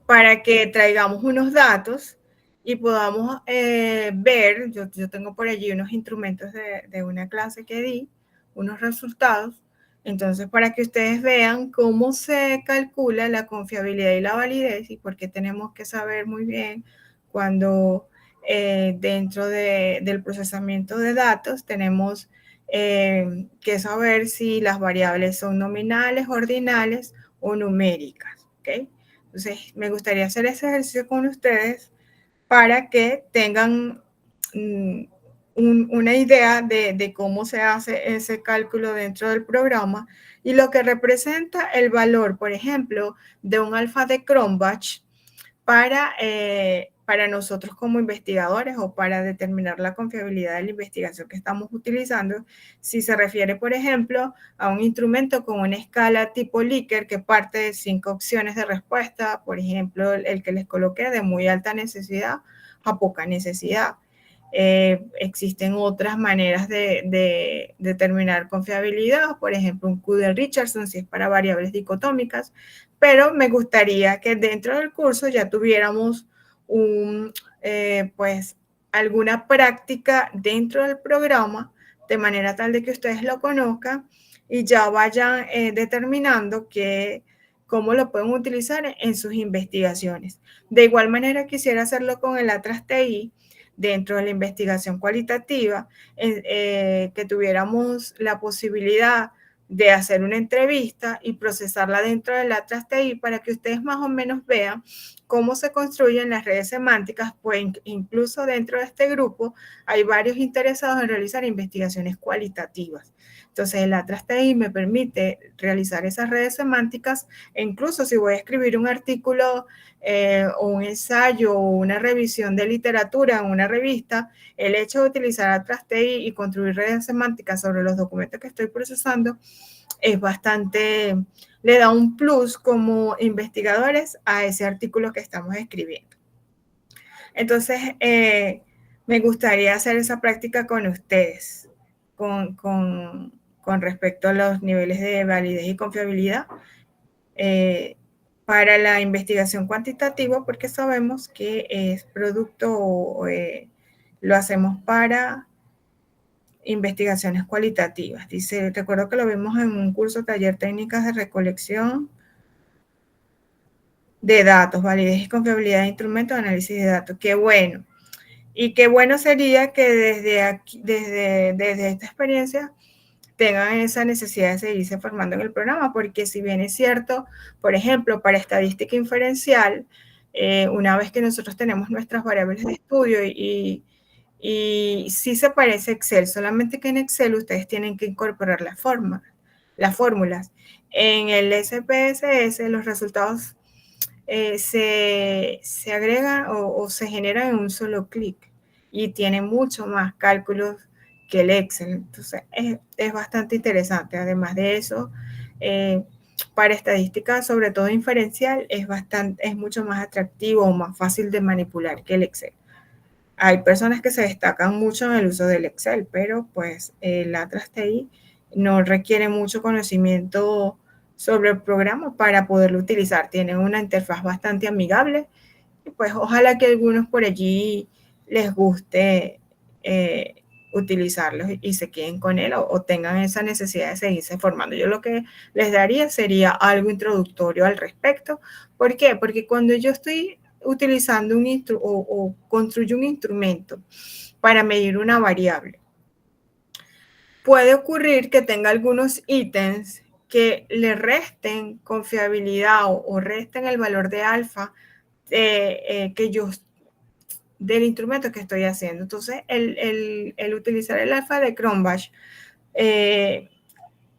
para que traigamos unos datos y podamos ver, yo tengo por allí unos instrumentos de una clase que di, unos resultados, entonces para que ustedes vean cómo se calcula la confiabilidad y la validez y por qué tenemos que saber muy bien cuando dentro del procesamiento de datos tenemos que saber si las variables son nominales, ordinales o numéricas, ¿ok? Entonces, me gustaría hacer ese ejercicio con ustedes para que tengan una idea de cómo se hace ese cálculo dentro del programa y lo que representa el valor, por ejemplo, de un alfa de Cronbach para nosotros como investigadores o para determinar la confiabilidad de la investigación que estamos utilizando, si se refiere, por ejemplo, a un instrumento con una escala tipo Likert que parte de 5 opciones de respuesta, por ejemplo, el que les coloqué de muy alta necesidad a poca necesidad. Existen otras maneras de determinar confiabilidad, por ejemplo, un Q de Richardson si es para variables dicotómicas, pero me gustaría que dentro del curso ya tuviéramos pues alguna práctica dentro del programa de manera tal de que ustedes lo conozcan y ya vayan determinando cómo lo pueden utilizar en sus investigaciones. De igual manera quisiera hacerlo con el Atlas TI dentro de la investigación cualitativa, que tuviéramos la posibilidad de hacer una entrevista y procesarla dentro del Atlas TI para que ustedes más o menos vean cómo se construyen las redes semánticas, pues incluso dentro de este grupo hay varios interesados en realizar investigaciones cualitativas. Entonces el Atlas TI me permite realizar esas redes semánticas e incluso si voy a escribir un artículo o un ensayo o una revisión de literatura en una revista, el hecho de utilizar Atlas TI y construir redes semánticas sobre los documentos que estoy procesando es bastante, le da un plus como investigadores a ese artículo que estamos escribiendo. Entonces, me gustaría hacer esa práctica con ustedes, con respecto a los niveles de validez y confiabilidad para la investigación cuantitativa, porque sabemos que es producto, lo hacemos para investigaciones cualitativas. Dice, recuerdo que lo vimos en un curso taller técnicas de recolección de datos, validez y confiabilidad de instrumentos de análisis de datos. Qué bueno. Y qué bueno sería que desde aquí, desde esta experiencia tengan esa necesidad de seguirse formando en el programa, porque si bien es cierto, por ejemplo, para estadística inferencial, una vez que nosotros tenemos nuestras variables de estudio y sí se parece a Excel, solamente que en Excel ustedes tienen que incorporar las fórmulas. En el SPSS los resultados se agregan o se generan en un solo clic y tiene mucho más cálculos que el Excel. Entonces, es bastante interesante. Además de eso, para estadística, sobre todo inferencial, es mucho más atractivo o más fácil de manipular que el Excel. Hay personas que se destacan mucho en el uso del Excel, pero pues el Atlas TI no requiere mucho conocimiento sobre el programa para poderlo utilizar. Tiene una interfaz bastante amigable y pues ojalá que algunos por allí les guste utilizarlos y se queden con él o tengan esa necesidad de seguirse formando. Yo lo que les daría sería algo introductorio al respecto. ¿Por qué? Porque cuando yo estoy utilizando o construyo un instrumento para medir una variable, puede ocurrir que tenga algunos ítems que le resten confiabilidad o resten el valor de alfa del instrumento que estoy haciendo. Entonces, el utilizar el alfa de Cronbach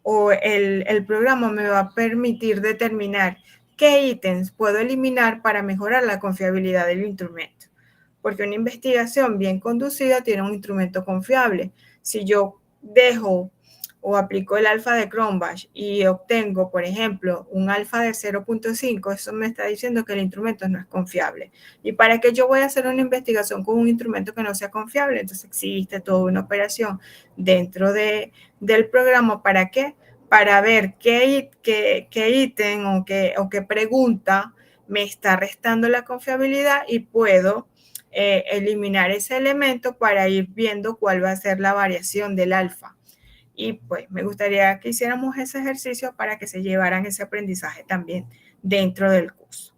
o el programa me va a permitir determinar qué ítems puedo eliminar para mejorar la confiabilidad del instrumento. Porque una investigación bien conducida tiene un instrumento confiable. Si yo dejo o aplico el alfa de Cronbach y obtengo, por ejemplo, un alfa de 0.5, eso me está diciendo que el instrumento no es confiable. ¿Y para qué yo voy a hacer una investigación con un instrumento que no sea confiable? Entonces existe toda una operación dentro del programa. ¿Para qué? Para ver qué ítem o qué pregunta me está restando la confiabilidad y puedo eliminar ese elemento para ir viendo cuál va a ser la variación del alfa. Y pues me gustaría que hiciéramos ese ejercicio para que se llevaran ese aprendizaje también dentro del curso.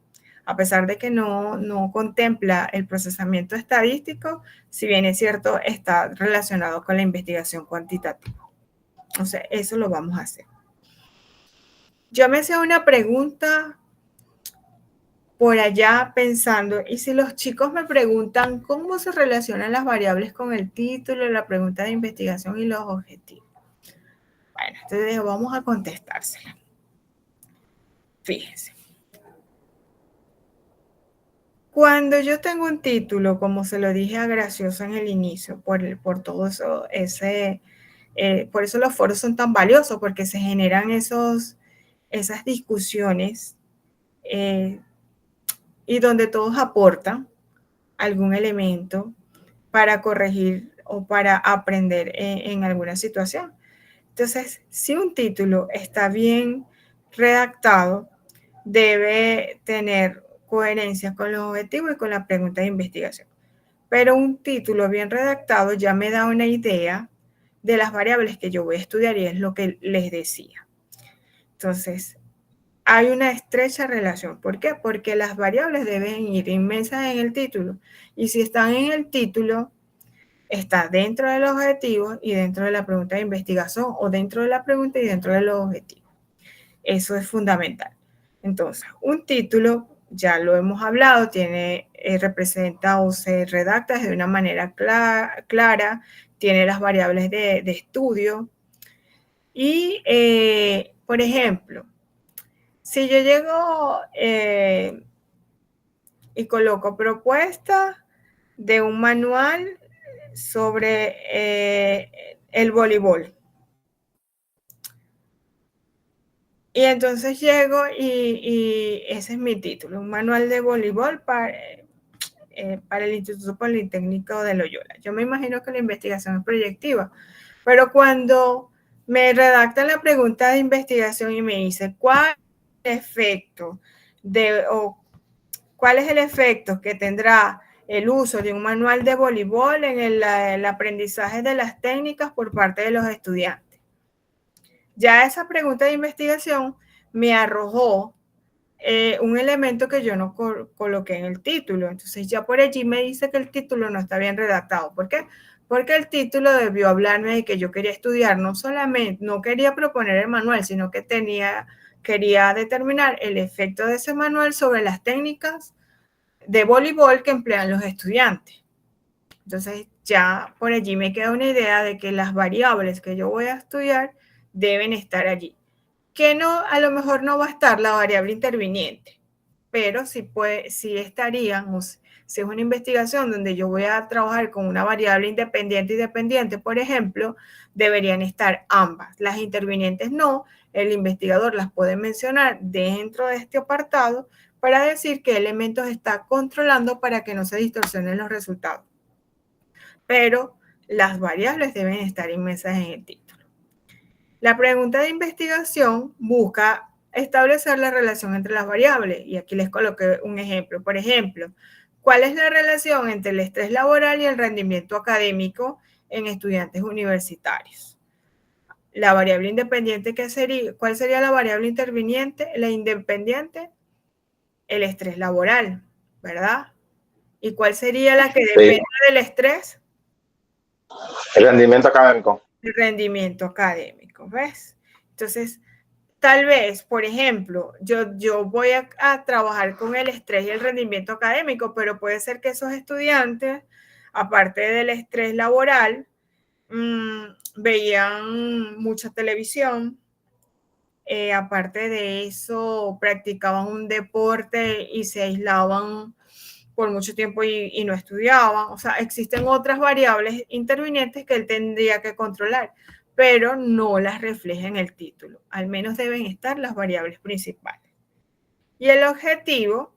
A pesar de que no contempla el procesamiento estadístico, si bien es cierto, está relacionado con la investigación cuantitativa. O sea, eso lo vamos a hacer. Yo me hacía una pregunta por allá pensando, y si los chicos me preguntan cómo se relacionan las variables con el título, la pregunta de investigación y los objetivos. Bueno, entonces vamos a contestársela. Fíjense. Cuando yo tengo un título, como se lo dije a Graciosa en el inicio, por todo eso, por eso los foros son tan valiosos, porque se generan esas discusiones y donde todos aportan algún elemento para corregir o para aprender en alguna situación. Entonces, si un título está bien redactado, debe tener coherencia con los objetivos y con la pregunta de investigación. Pero un título bien redactado ya me da una idea de las variables que yo voy a estudiar y es lo que les decía. Entonces, hay una estrecha relación. ¿Por qué? Porque las variables deben ir inmensas en el título. Y si están en el título, está dentro de los objetivos y dentro de la pregunta de investigación o dentro de la pregunta y dentro de los objetivos. Eso es fundamental. Entonces, un título, ya lo hemos hablado, representa o se redacta de una manera clara, tiene las variables de estudio. Y, por ejemplo, si yo llego y coloco propuesta de un manual sobre el voleibol. Y entonces llego y ese es mi título, un manual de voleibol para el Instituto Politécnico de Loyola. Yo me imagino que la investigación es proyectiva, pero cuando me redactan la pregunta de investigación y me dice cuál es el efecto cuál es el efecto que tendrá el uso de un manual de voleibol en el aprendizaje de las técnicas por parte de los estudiantes. Ya esa pregunta de investigación me arrojó un elemento que yo no coloqué en el título. Entonces ya por allí me dice que el título no está bien redactado. ¿Por qué? Porque el título debió hablarme de que yo quería estudiar, no quería proponer el manual, sino que quería determinar el efecto de ese manual sobre las técnicas de voleibol que emplean los estudiantes. Entonces ya por allí me queda una idea de que las variables que yo voy a estudiar deben estar allí. Que no, a lo mejor no va a estar la variable interviniente, pero sí estarían, si es una investigación donde yo voy a trabajar con una variable independiente y dependiente, por ejemplo, deberían estar ambas. Las intervinientes no, el investigador las puede mencionar dentro de este apartado para decir qué elementos está controlando para que no se distorsionen los resultados. Pero las variables deben estar inmersas en el título. La pregunta de investigación busca establecer la relación entre las variables, y aquí les coloqué un ejemplo. Por ejemplo, ¿cuál es la relación entre el estrés laboral y el rendimiento académico en estudiantes universitarios? La variable independiente, ¿cuál sería la variable interviniente? La independiente, el estrés laboral, ¿verdad? ¿Y cuál sería la que depende del estrés? El rendimiento académico. El rendimiento académico, ¿ves? Entonces, tal vez, por ejemplo, yo voy a trabajar con el estrés y el rendimiento académico, pero puede ser que esos estudiantes, aparte del estrés laboral, veían mucha televisión, aparte de eso, practicaban un deporte y se aislaban por mucho tiempo y no estudiaban. O sea, existen otras variables intervinientes que él tendría que controlar, pero no las refleja en el título. Al menos deben estar las variables principales. Y el objetivo,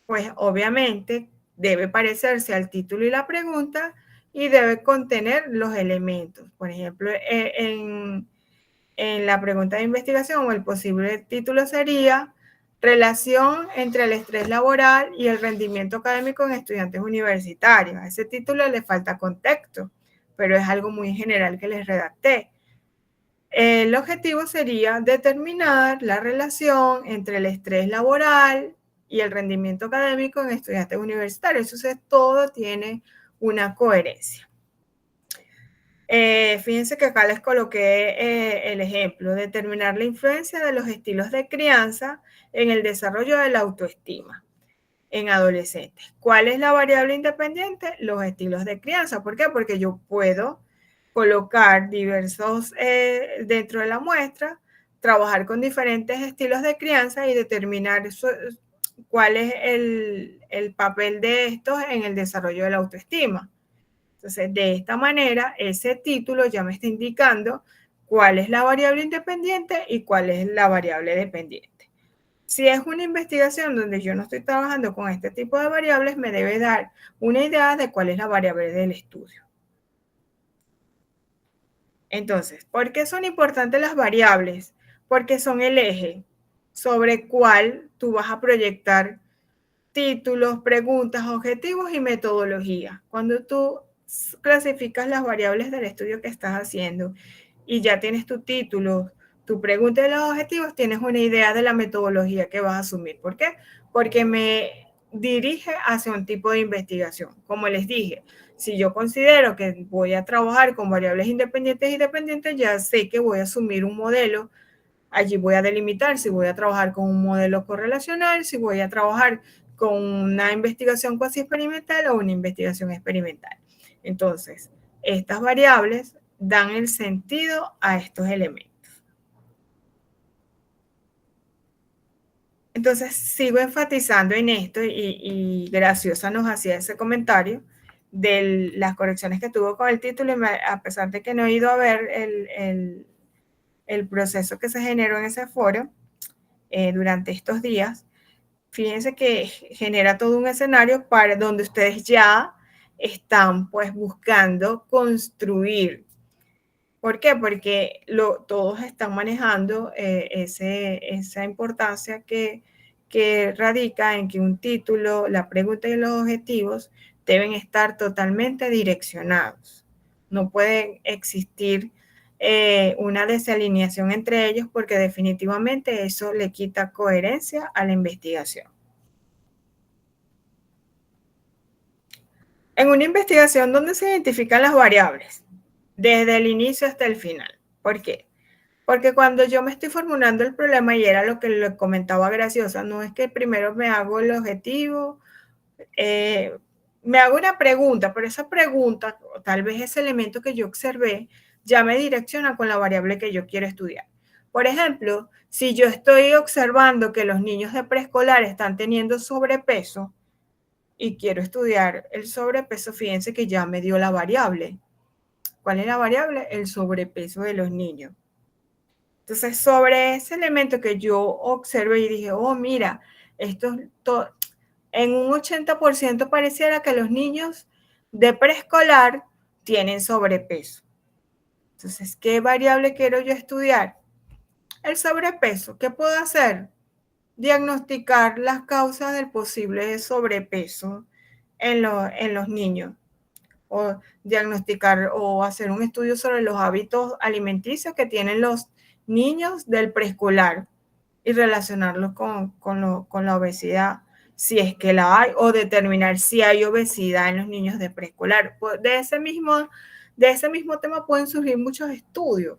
pues obviamente, debe parecerse al título y la pregunta y debe contener los elementos. Por ejemplo, en la pregunta de investigación o el posible título sería relación entre el estrés laboral y el rendimiento académico en estudiantes universitarios. A ese título le falta contexto, pero es algo muy general que les redacté. El objetivo sería determinar la relación entre el estrés laboral y el rendimiento académico en estudiantes universitarios. Entonces, todo tiene una coherencia. Fíjense que acá les coloqué el ejemplo, determinar la influencia de los estilos de crianza en el desarrollo de la autoestima en adolescentes. ¿Cuál es la variable independiente? Los estilos de crianza. ¿Por qué? Porque yo puedo colocar diversos dentro de la muestra, trabajar con diferentes estilos de crianza y determinar cuál es el papel de estos en el desarrollo de la autoestima. Entonces, de esta manera, ese título ya me está indicando cuál es la variable independiente y cuál es la variable dependiente. Si es una investigación donde yo no estoy trabajando con este tipo de variables, me debe dar una idea de cuál es la variable del estudio. Entonces, ¿por qué son importantes las variables? Porque son el eje sobre cuál tú vas a proyectar títulos, preguntas, objetivos y metodología. Cuando tú clasificas las variables del estudio que estás haciendo y ya tienes tu título, tu pregunta y los objetivos, tienes una idea de la metodología que vas a asumir. ¿Por qué? Porque me dirige hacia un tipo de investigación. Como les dije, si yo considero que voy a trabajar con variables independientes y dependientes, ya sé que voy a asumir un modelo. Allí voy a delimitar si voy a trabajar con un modelo correlacional, si voy a trabajar con una investigación cuasi experimental o una investigación experimental. Entonces, estas variables dan el sentido a estos elementos. Entonces, sigo enfatizando en esto y Graciosa nos hacía ese comentario de las correcciones que tuvo con el título, y a pesar de que no he ido a ver el proceso que se generó en ese foro, durante estos días, fíjense que genera todo un escenario para donde ustedes ya están pues buscando construir. ¿Por qué? Porque todos están manejando esa importancia que radica en que un título, la pregunta y los objetivos deben estar totalmente direccionados. No puede existir una desalineación entre ellos porque definitivamente eso le quita coherencia a la investigación. En una investigación, ¿dónde se identifican las variables? Desde el inicio hasta el final. ¿Por qué? Porque cuando yo me estoy formulando el problema, y era lo que le comentaba Graciosa, no es que primero me hago el objetivo, me hago una pregunta, pero esa pregunta, o tal vez ese elemento que yo observé, ya me direcciona con la variable que yo quiero estudiar. Por ejemplo, si yo estoy observando que los niños de preescolar están teniendo sobrepeso y quiero estudiar el sobrepeso, fíjense que ya me dio la variable. ¿Cuál es la variable? El sobrepeso de los niños. Entonces, sobre ese elemento que yo observé y dije, oh, mira, esto en un 80% pareciera que los niños de preescolar tienen sobrepeso. Entonces, ¿qué variable quiero yo estudiar? El sobrepeso. ¿Qué puedo hacer? Diagnosticar las causas del posible sobrepeso en los niños. O diagnosticar o hacer un estudio sobre los hábitos alimenticios que tienen los niños del preescolar y relacionarlos con la obesidad, si es que la hay, o determinar si hay obesidad en los niños de preescolar. De ese mismo tema pueden surgir muchos estudios.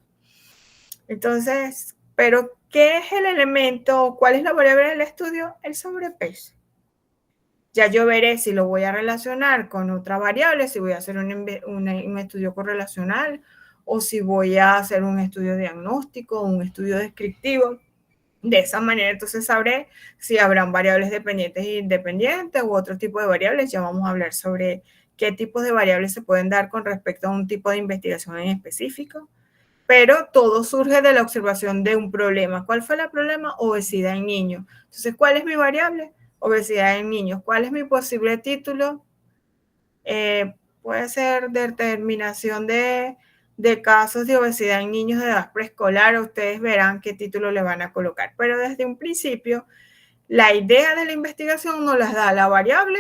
Entonces, ¿pero qué es el elemento? ¿Cuál es la variable del estudio? El sobrepeso. Ya yo veré si lo voy a relacionar con otra variable, si voy a hacer un estudio correlacional o si voy a hacer un estudio diagnóstico, un estudio descriptivo. De esa manera, entonces sabré si habrán variables dependientes e independientes u otro tipo de variables. Ya vamos a hablar sobre qué tipos de variables se pueden dar con respecto a un tipo de investigación en específico. Pero todo surge de la observación de un problema. ¿Cuál fue el problema? Obesidad en niños. Entonces, ¿cuál es mi variable? Obesidad en niños. ¿Cuál es mi posible título? Puede ser determinación de casos de obesidad en niños de edad preescolar. Ustedes verán qué título le van a colocar. Pero desde un principio, la idea de la investigación nos las da la variable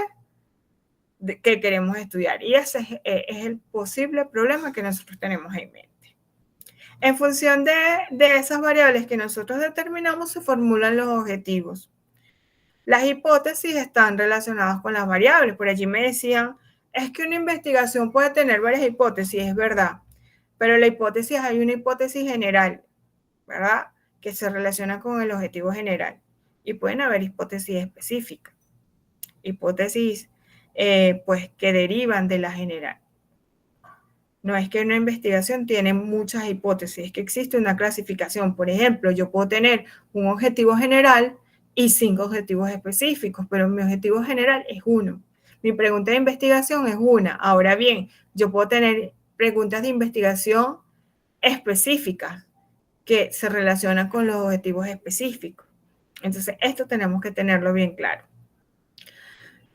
que queremos estudiar. Y ese es el posible problema que nosotros tenemos en mente. En función de esas variables que nosotros determinamos, se formulan los objetivos. Las hipótesis están relacionadas con las variables. Por allí me decían, es que una investigación puede tener varias hipótesis, es verdad. Pero la hipótesis, hay una hipótesis general, ¿verdad? Que se relaciona con el objetivo general. Y pueden haber hipótesis específicas. Hipótesis, pues, que derivan de la general. No es que una investigación tiene muchas hipótesis, es que existe una clasificación. Por ejemplo, yo puedo tener un objetivo general y 5 objetivos específicos, pero mi objetivo general es uno. Mi pregunta de investigación es una. Ahora bien, yo puedo tener preguntas de investigación específicas que se relacionan con los objetivos específicos. Entonces, esto tenemos que tenerlo bien claro.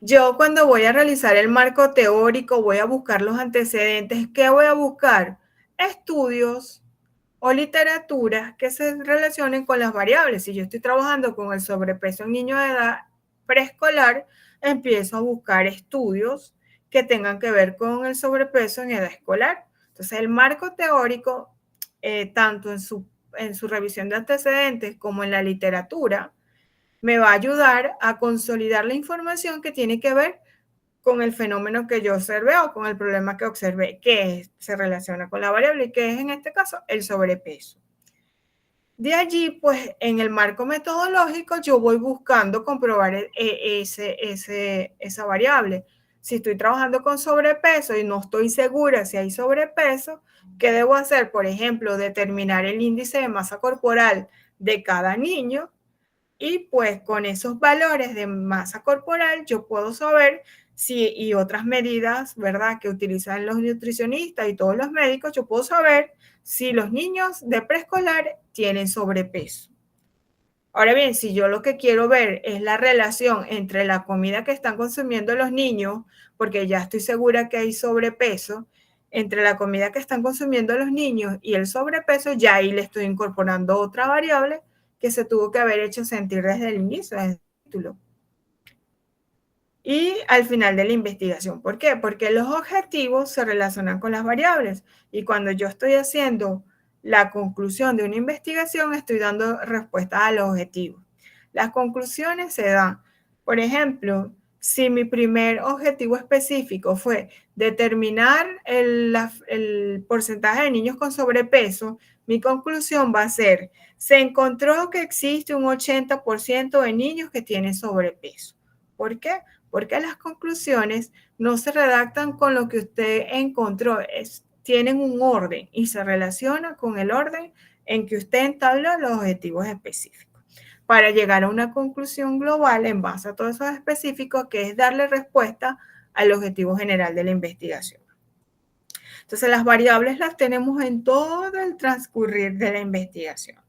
Yo cuando voy a realizar el marco teórico, voy a buscar los antecedentes. ¿Qué voy a buscar? Estudios o literaturas que se relacionen con las variables. Si yo estoy trabajando con el sobrepeso en niños de edad preescolar, empiezo a buscar estudios que tengan que ver con el sobrepeso en edad escolar. Entonces, el marco teórico, tanto en su revisión de antecedentes como en la literatura, me va a ayudar a consolidar la información que tiene que ver con el fenómeno que yo observé o con el problema que observé, que se relaciona con la variable y que es en este caso el sobrepeso. De allí, pues en el marco metodológico yo voy buscando comprobar esa variable. Si estoy trabajando con sobrepeso y no estoy segura si hay sobrepeso, ¿qué debo hacer? Por ejemplo, determinar el índice de masa corporal de cada niño. Y pues con esos valores de masa corporal yo puedo saber si, y otras medidas, ¿verdad?, que utilizan los nutricionistas y todos los médicos, yo puedo saber si los niños de preescolar tienen sobrepeso. Ahora bien, si yo lo que quiero ver es la relación entre la comida que están consumiendo los niños, porque ya estoy segura que hay sobrepeso, entre la comida que están consumiendo los niños y el sobrepeso, ya ahí le estoy incorporando otra variable que se tuvo que haber hecho sentir desde el inicio del título. Y al final de la investigación. ¿Por qué? Porque los objetivos se relacionan con las variables. Y cuando yo estoy haciendo la conclusión de una investigación, estoy dando respuesta a los objetivos. Las conclusiones se dan, por ejemplo, si mi primer objetivo específico fue determinar el porcentaje de niños con sobrepeso, mi conclusión va a ser, se encontró que existe un 80% de niños que tienen sobrepeso. ¿Por qué? Porque las conclusiones no se redactan con lo que usted encontró, tienen un orden y se relaciona con el orden en que usted entabló los objetivos específicos para llegar a una conclusión global en base a todos esos específicos, que es darle respuesta al objetivo general de la investigación. Entonces, las variables las tenemos en todo el transcurrir de la investigación.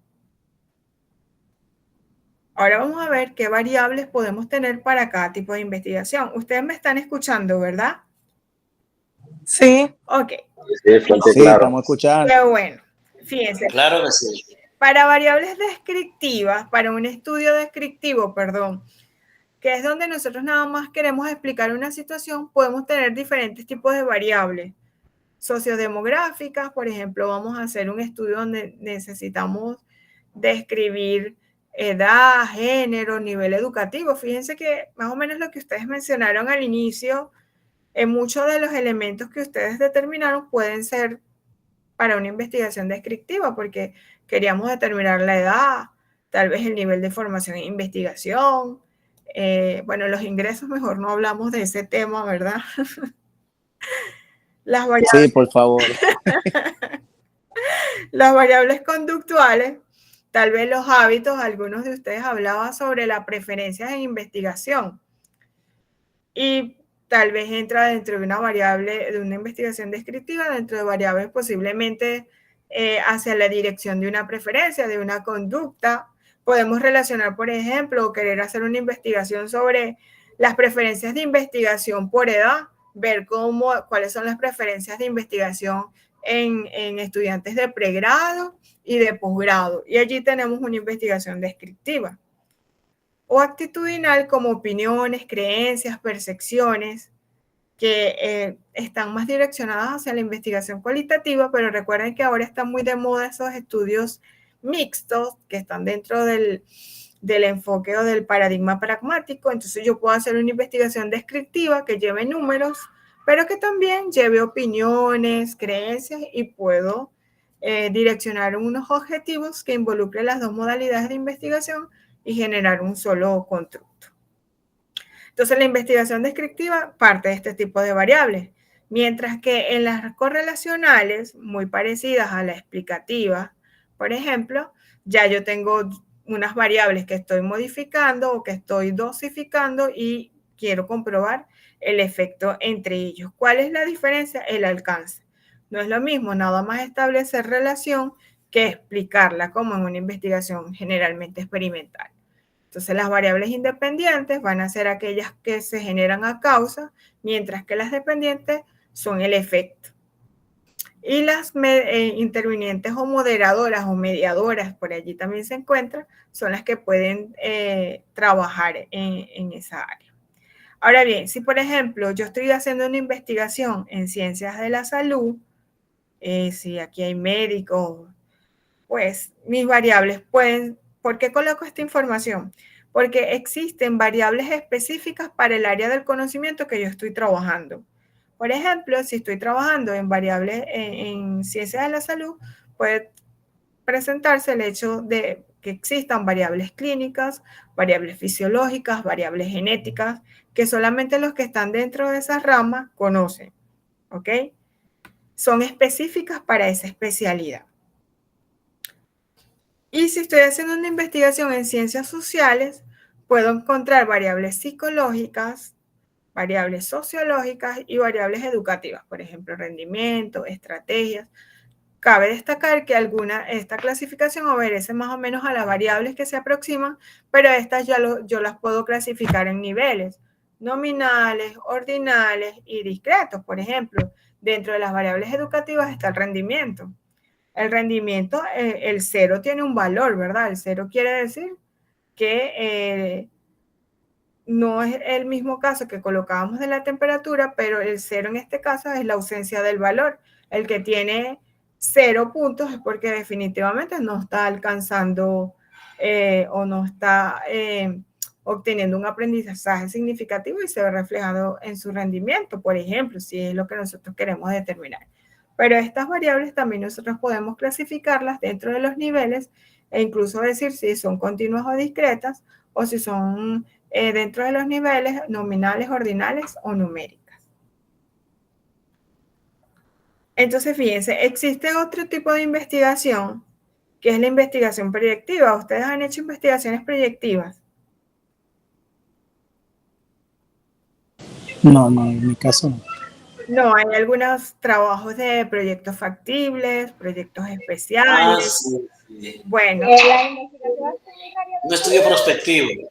Ahora vamos a ver qué variables podemos tener para cada tipo de investigación. Ustedes me están escuchando, ¿verdad? Sí. Ok. Sí, fuerte y Sí, claro. estamos escuchando. Qué bueno. Fíjense. Claro que sí. Para variables descriptivas, para un estudio descriptivo, perdón, que es donde nosotros nada más queremos explicar una situación, podemos tener diferentes tipos de variables. Sociodemográficas, por ejemplo, vamos a hacer un estudio donde necesitamos describir edad, género, nivel educativo. Fíjense que más o menos lo que ustedes mencionaron al inicio, en muchos de los elementos que ustedes determinaron pueden ser para una investigación descriptiva, porque queríamos determinar la edad, tal vez el nivel de formación e investigación. Bueno, los ingresos, mejor no hablamos de ese tema, ¿verdad? Las variables, Sí, por favor. las variables conductuales, tal vez los hábitos, algunos de ustedes hablaban sobre las preferencias en investigación. Y tal vez entra dentro de una variable, de una investigación descriptiva, dentro de variables posiblemente hacia la dirección de una preferencia, de una conducta. Podemos relacionar, por ejemplo, o querer hacer una investigación sobre las preferencias de investigación por edad, ver cuáles son las preferencias de investigación en estudiantes de pregrado y de posgrado. Y allí tenemos una investigación descriptiva. O actitudinal, como opiniones, creencias, percepciones, que están más direccionadas hacia la investigación cualitativa, pero recuerden que ahora están muy de moda esos estudios mixtos que están dentro del enfoque o del paradigma pragmático. Entonces yo puedo hacer una investigación descriptiva que lleve números, pero que también lleve opiniones, creencias, y puedo direccionar unos objetivos que involucren las dos modalidades de investigación y generar un solo constructo. Entonces, la investigación descriptiva parte de este tipo de variables, mientras que en las correlacionales, muy parecidas a la explicativa, por ejemplo, ya yo tengo unas variables que estoy modificando o que estoy dosificando y quiero comprobar el efecto entre ellos. ¿Cuál es la diferencia? El alcance. No es lo mismo nada más establecer relación que explicarla, como en una investigación generalmente experimental. Entonces, las variables independientes van a ser aquellas que se generan a causa, mientras que las dependientes son el efecto. Y las intervinientes o moderadoras o mediadoras, por allí también se encuentran, son las que pueden trabajar en esa área. Ahora bien, si por ejemplo yo estoy haciendo una investigación en ciencias de la salud, si aquí hay médicos, pues mis variables pueden... ¿Por qué coloco esta información? Porque existen variables específicas para el área del conocimiento que yo estoy trabajando. Por ejemplo, si estoy trabajando en variables en ciencias de la salud, puede presentarse el hecho de que existan variables clínicas, variables fisiológicas, variables genéticas, que solamente los que están dentro de esa rama conocen, ¿ok? Son específicas para esa especialidad. Y si estoy haciendo una investigación en ciencias sociales, puedo encontrar variables psicológicas, variables sociológicas y variables educativas, por ejemplo, rendimiento, estrategias. Cabe destacar que esta clasificación obedece más o menos a las variables que se aproximan, pero estas yo las puedo clasificar en niveles nominales, ordinales y discretos. Por ejemplo, dentro de las variables educativas está el rendimiento. El rendimiento, el 0 tiene un valor, ¿verdad? El 0 quiere decir que no es el mismo caso que colocábamos de la temperatura, pero el 0 en este caso es la ausencia del valor. El que tiene 0 puntos es porque definitivamente no está alcanzando o no está obteniendo un aprendizaje significativo y se ve reflejado en su rendimiento, por ejemplo, si es lo que nosotros queremos determinar. Pero estas variables también nosotros podemos clasificarlas dentro de los niveles e incluso decir si son continuas o discretas o si son dentro de los niveles nominales, ordinales o numéricas. Entonces, fíjense, existe otro tipo de investigación que es la investigación proyectiva. ¿Ustedes han hecho investigaciones proyectivas? No, en mi caso no. No, hay algunos trabajos de proyectos factibles, proyectos especiales. Sí. Bueno. Un estudio prospectivo.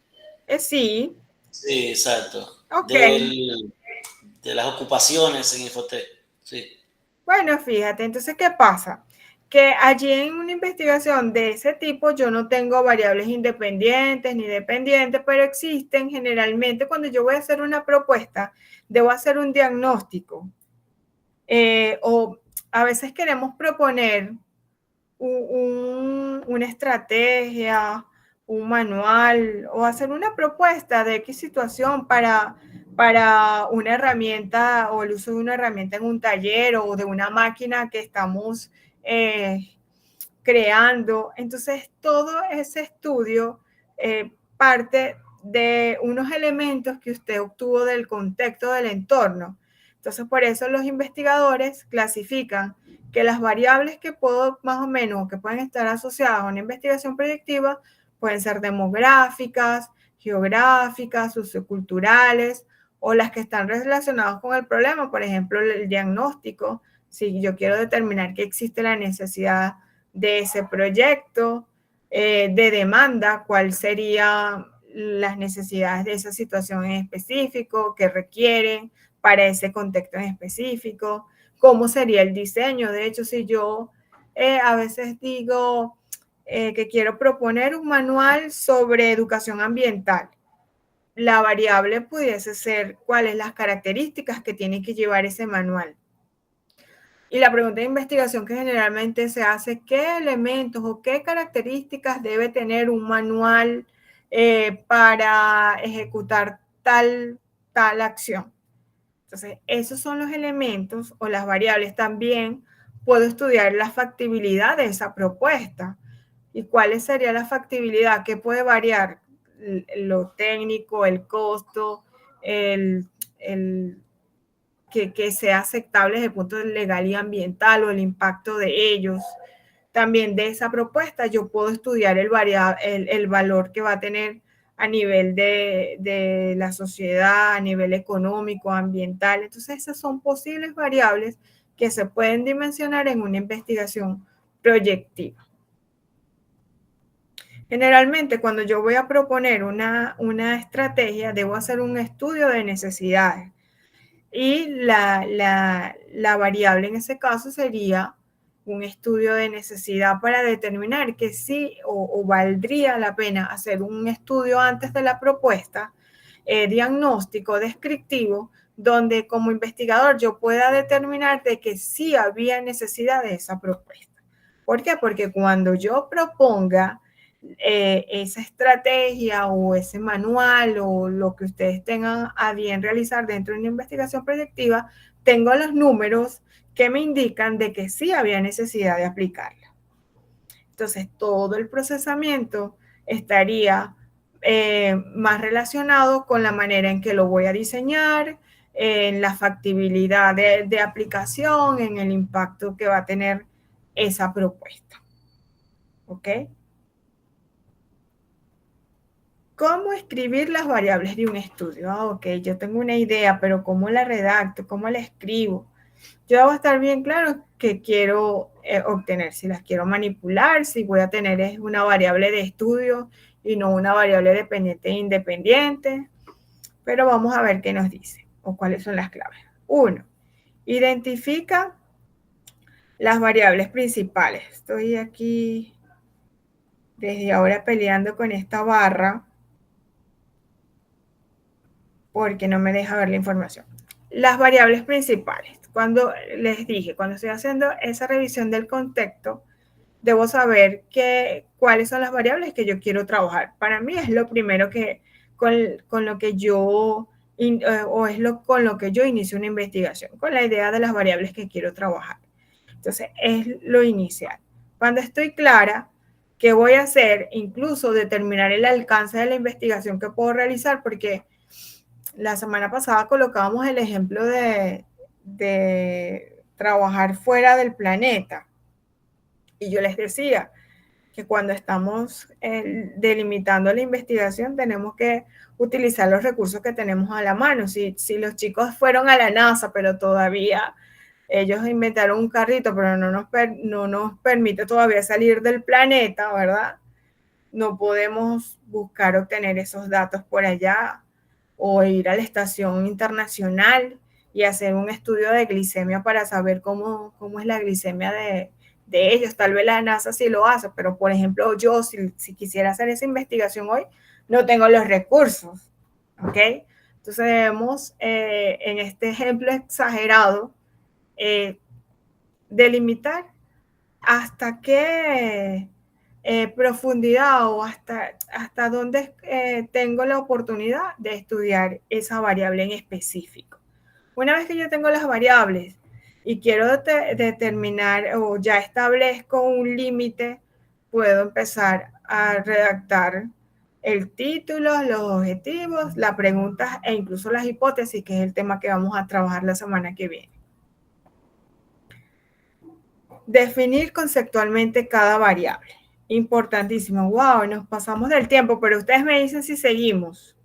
Sí. Sí, exacto. Ok. De las ocupaciones en Infotec. Sí. Bueno, fíjate, entonces, ¿qué pasa? Que allí en una investigación de ese tipo yo no tengo variables independientes ni dependientes, pero existen generalmente cuando yo voy a hacer una propuesta, debo hacer un diagnóstico. O a veces queremos proponer una estrategia, un manual o hacer una propuesta de qué situación para una herramienta o el uso de una herramienta en un taller o de una máquina que estamos creando. Entonces, todo ese estudio parte de unos elementos que usted obtuvo del contexto del entorno. Entonces, por eso los investigadores clasifican que las variables que puedo más o menos que pueden estar asociadas a una investigación proyectiva pueden ser demográficas, geográficas, socioculturales o las que están relacionadas con el problema, por ejemplo, el diagnóstico. Si yo quiero determinar que existe la necesidad de ese proyecto, de demanda, cuáles serían las necesidades de esa situación en específico, que requieren para ese contexto en específico, cómo sería el diseño. De hecho, si yo a veces digo que quiero proponer un manual sobre educación ambiental, la variable pudiese ser cuáles las características que tiene que llevar ese manual. Y la pregunta de investigación que generalmente se hace, ¿qué elementos o qué características debe tener un manual para ejecutar tal acción? Entonces, esos son los elementos o las variables. También puedo estudiar la factibilidad de esa propuesta. ¿Y cuál sería la factibilidad? ¿Qué puede variar? Lo técnico, el costo, que sea aceptable desde el punto legal y ambiental o el impacto de ellos. También de esa propuesta yo puedo estudiar el valor que va a tener a nivel de la sociedad, a nivel económico, ambiental. Entonces esas son posibles variables que se pueden dimensionar en una investigación proyectiva. Generalmente cuando yo voy a proponer una estrategia, debo hacer un estudio de necesidades. Y la variable en ese caso sería un estudio de necesidad para determinar que sí o valdría la pena hacer un estudio antes de la propuesta, diagnóstico, descriptivo, donde como investigador yo pueda determinar de que sí había necesidad de esa propuesta. ¿Por qué? Porque cuando yo proponga esa estrategia o ese manual o lo que ustedes tengan a bien realizar dentro de una investigación proyectiva, tengo los números que me indican de que sí había necesidad de aplicarla. Entonces, todo el procesamiento estaría más relacionado con la manera en que lo voy a diseñar, en la factibilidad de aplicación, en el impacto que va a tener esa propuesta. ¿Ok? ¿Cómo escribir las variables de un estudio? Ok, yo tengo una idea, pero ¿cómo la redacto? ¿Cómo la escribo? Yo debo estar bien claro que quiero obtener, si las quiero manipular, si voy a tener es una variable de estudio y no una variable dependiente e independiente. Pero vamos a ver qué nos dice o cuáles son las claves. 1. Identifica las variables principales. Estoy aquí desde ahora peleando con esta barra porque no me deja ver la información. Las variables principales. Cuando les dije, cuando estoy haciendo esa revisión del contexto, debo saber cuáles son las variables que yo quiero trabajar. Para mí es lo primero que con lo que yo con lo que yo inicio una investigación, con la idea de las variables que quiero trabajar. Entonces, es lo inicial. Cuando estoy clara, ¿qué voy a hacer? Incluso determinar el alcance de la investigación que puedo realizar, porque la semana pasada colocábamos el ejemplo de trabajar fuera del planeta. Y yo les decía que cuando estamos delimitando la investigación tenemos que utilizar los recursos que tenemos a la mano. Si los chicos fueron a la NASA, pero todavía ellos inventaron un carrito, pero no nos permite todavía salir del planeta, ¿verdad? No podemos buscar obtener esos datos por allá o ir a la estación internacional y hacer un estudio de glicemia para saber cómo es la glicemia de ellos. Tal vez la NASA sí lo hace, pero por ejemplo yo si quisiera hacer esa investigación hoy, no tengo los recursos, ¿ok? Entonces debemos, en este ejemplo exagerado, delimitar hasta qué profundidad o hasta dónde tengo la oportunidad de estudiar esa variable en específico. Una vez que yo tengo las variables y quiero determinar o ya establezco un límite, puedo empezar a redactar el título, los objetivos, las preguntas e incluso las hipótesis, que es el tema que vamos a trabajar la semana que viene. Definir conceptualmente cada variable. Importantísimo. Wow, nos pasamos del tiempo, pero ustedes me dicen si seguimos.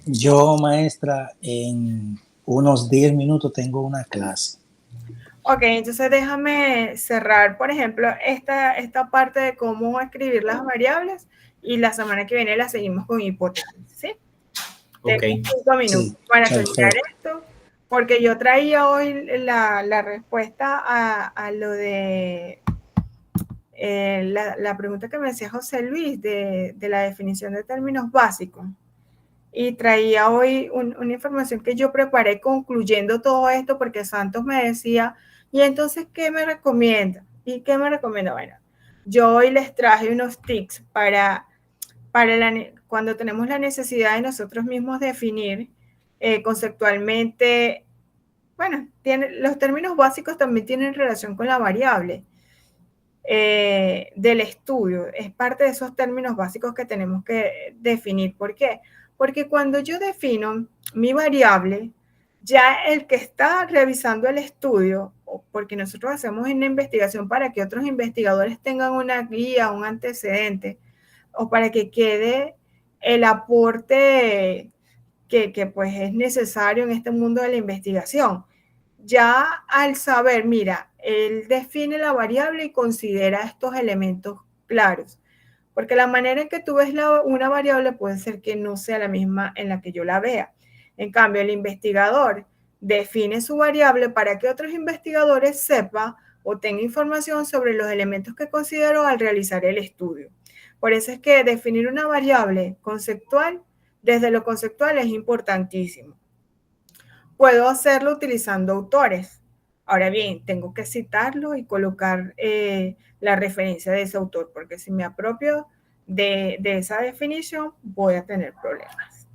Yo, maestra, en unos 10 minutos tengo una clase. Ok, entonces déjame cerrar, por ejemplo, esta parte de cómo escribir las variables y la semana que viene la seguimos con hipótesis, ¿sí? Ok. Tengo 5 minutos Sí, para perfecto. terminar esto, porque yo traía hoy la respuesta a lo de la pregunta que me hacía José Luis de la definición de términos básicos. Y traía hoy una información que yo preparé concluyendo todo esto, porque Santos me decía, y entonces, ¿qué me recomienda? ¿Y qué me recomienda? Bueno, yo hoy les traje unos tips para cuando tenemos la necesidad de nosotros mismos definir conceptualmente. Bueno, los términos básicos también tienen relación con la variable del estudio. Es parte de esos términos básicos que tenemos que definir. ¿Por qué? Porque cuando yo defino mi variable, ya el que está revisando el estudio, porque nosotros hacemos una investigación para que otros investigadores tengan una guía, un antecedente, o para que quede el aporte que pues es necesario en este mundo de la investigación. Ya al saber, mira, él define la variable y considera estos elementos claros, porque la manera en que tú ves una variable puede ser que no sea la misma en la que yo la vea. En cambio, el investigador define su variable para que otros investigadores sepan o tengan información sobre los elementos que consideró al realizar el estudio. Por eso es que definir una variable conceptual, desde lo conceptual, es importantísimo. Puedo hacerlo utilizando autores. Ahora bien, tengo que citarlo y colocar la referencia de ese autor, porque si me apropio de esa definición, voy a tener problemas.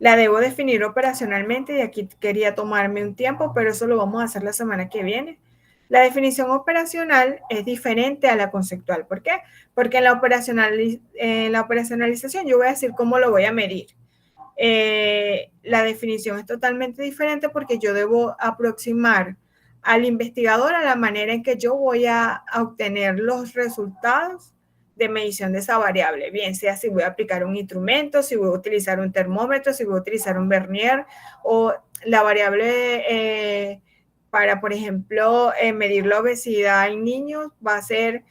La debo definir operacionalmente y aquí quería tomarme un tiempo, pero eso lo vamos a hacer la semana que viene. La definición operacional es diferente a la conceptual. ¿Por qué? Porque en la operacionalización yo voy a decir cómo lo voy a medir. La definición es totalmente diferente porque yo debo aproximar al investigador a la manera en que yo voy a obtener los resultados de medición de esa variable, bien sea si voy a aplicar un instrumento, si voy a utilizar un termómetro, si voy a utilizar un vernier o la variable para, por ejemplo, medir la obesidad en niños va a ser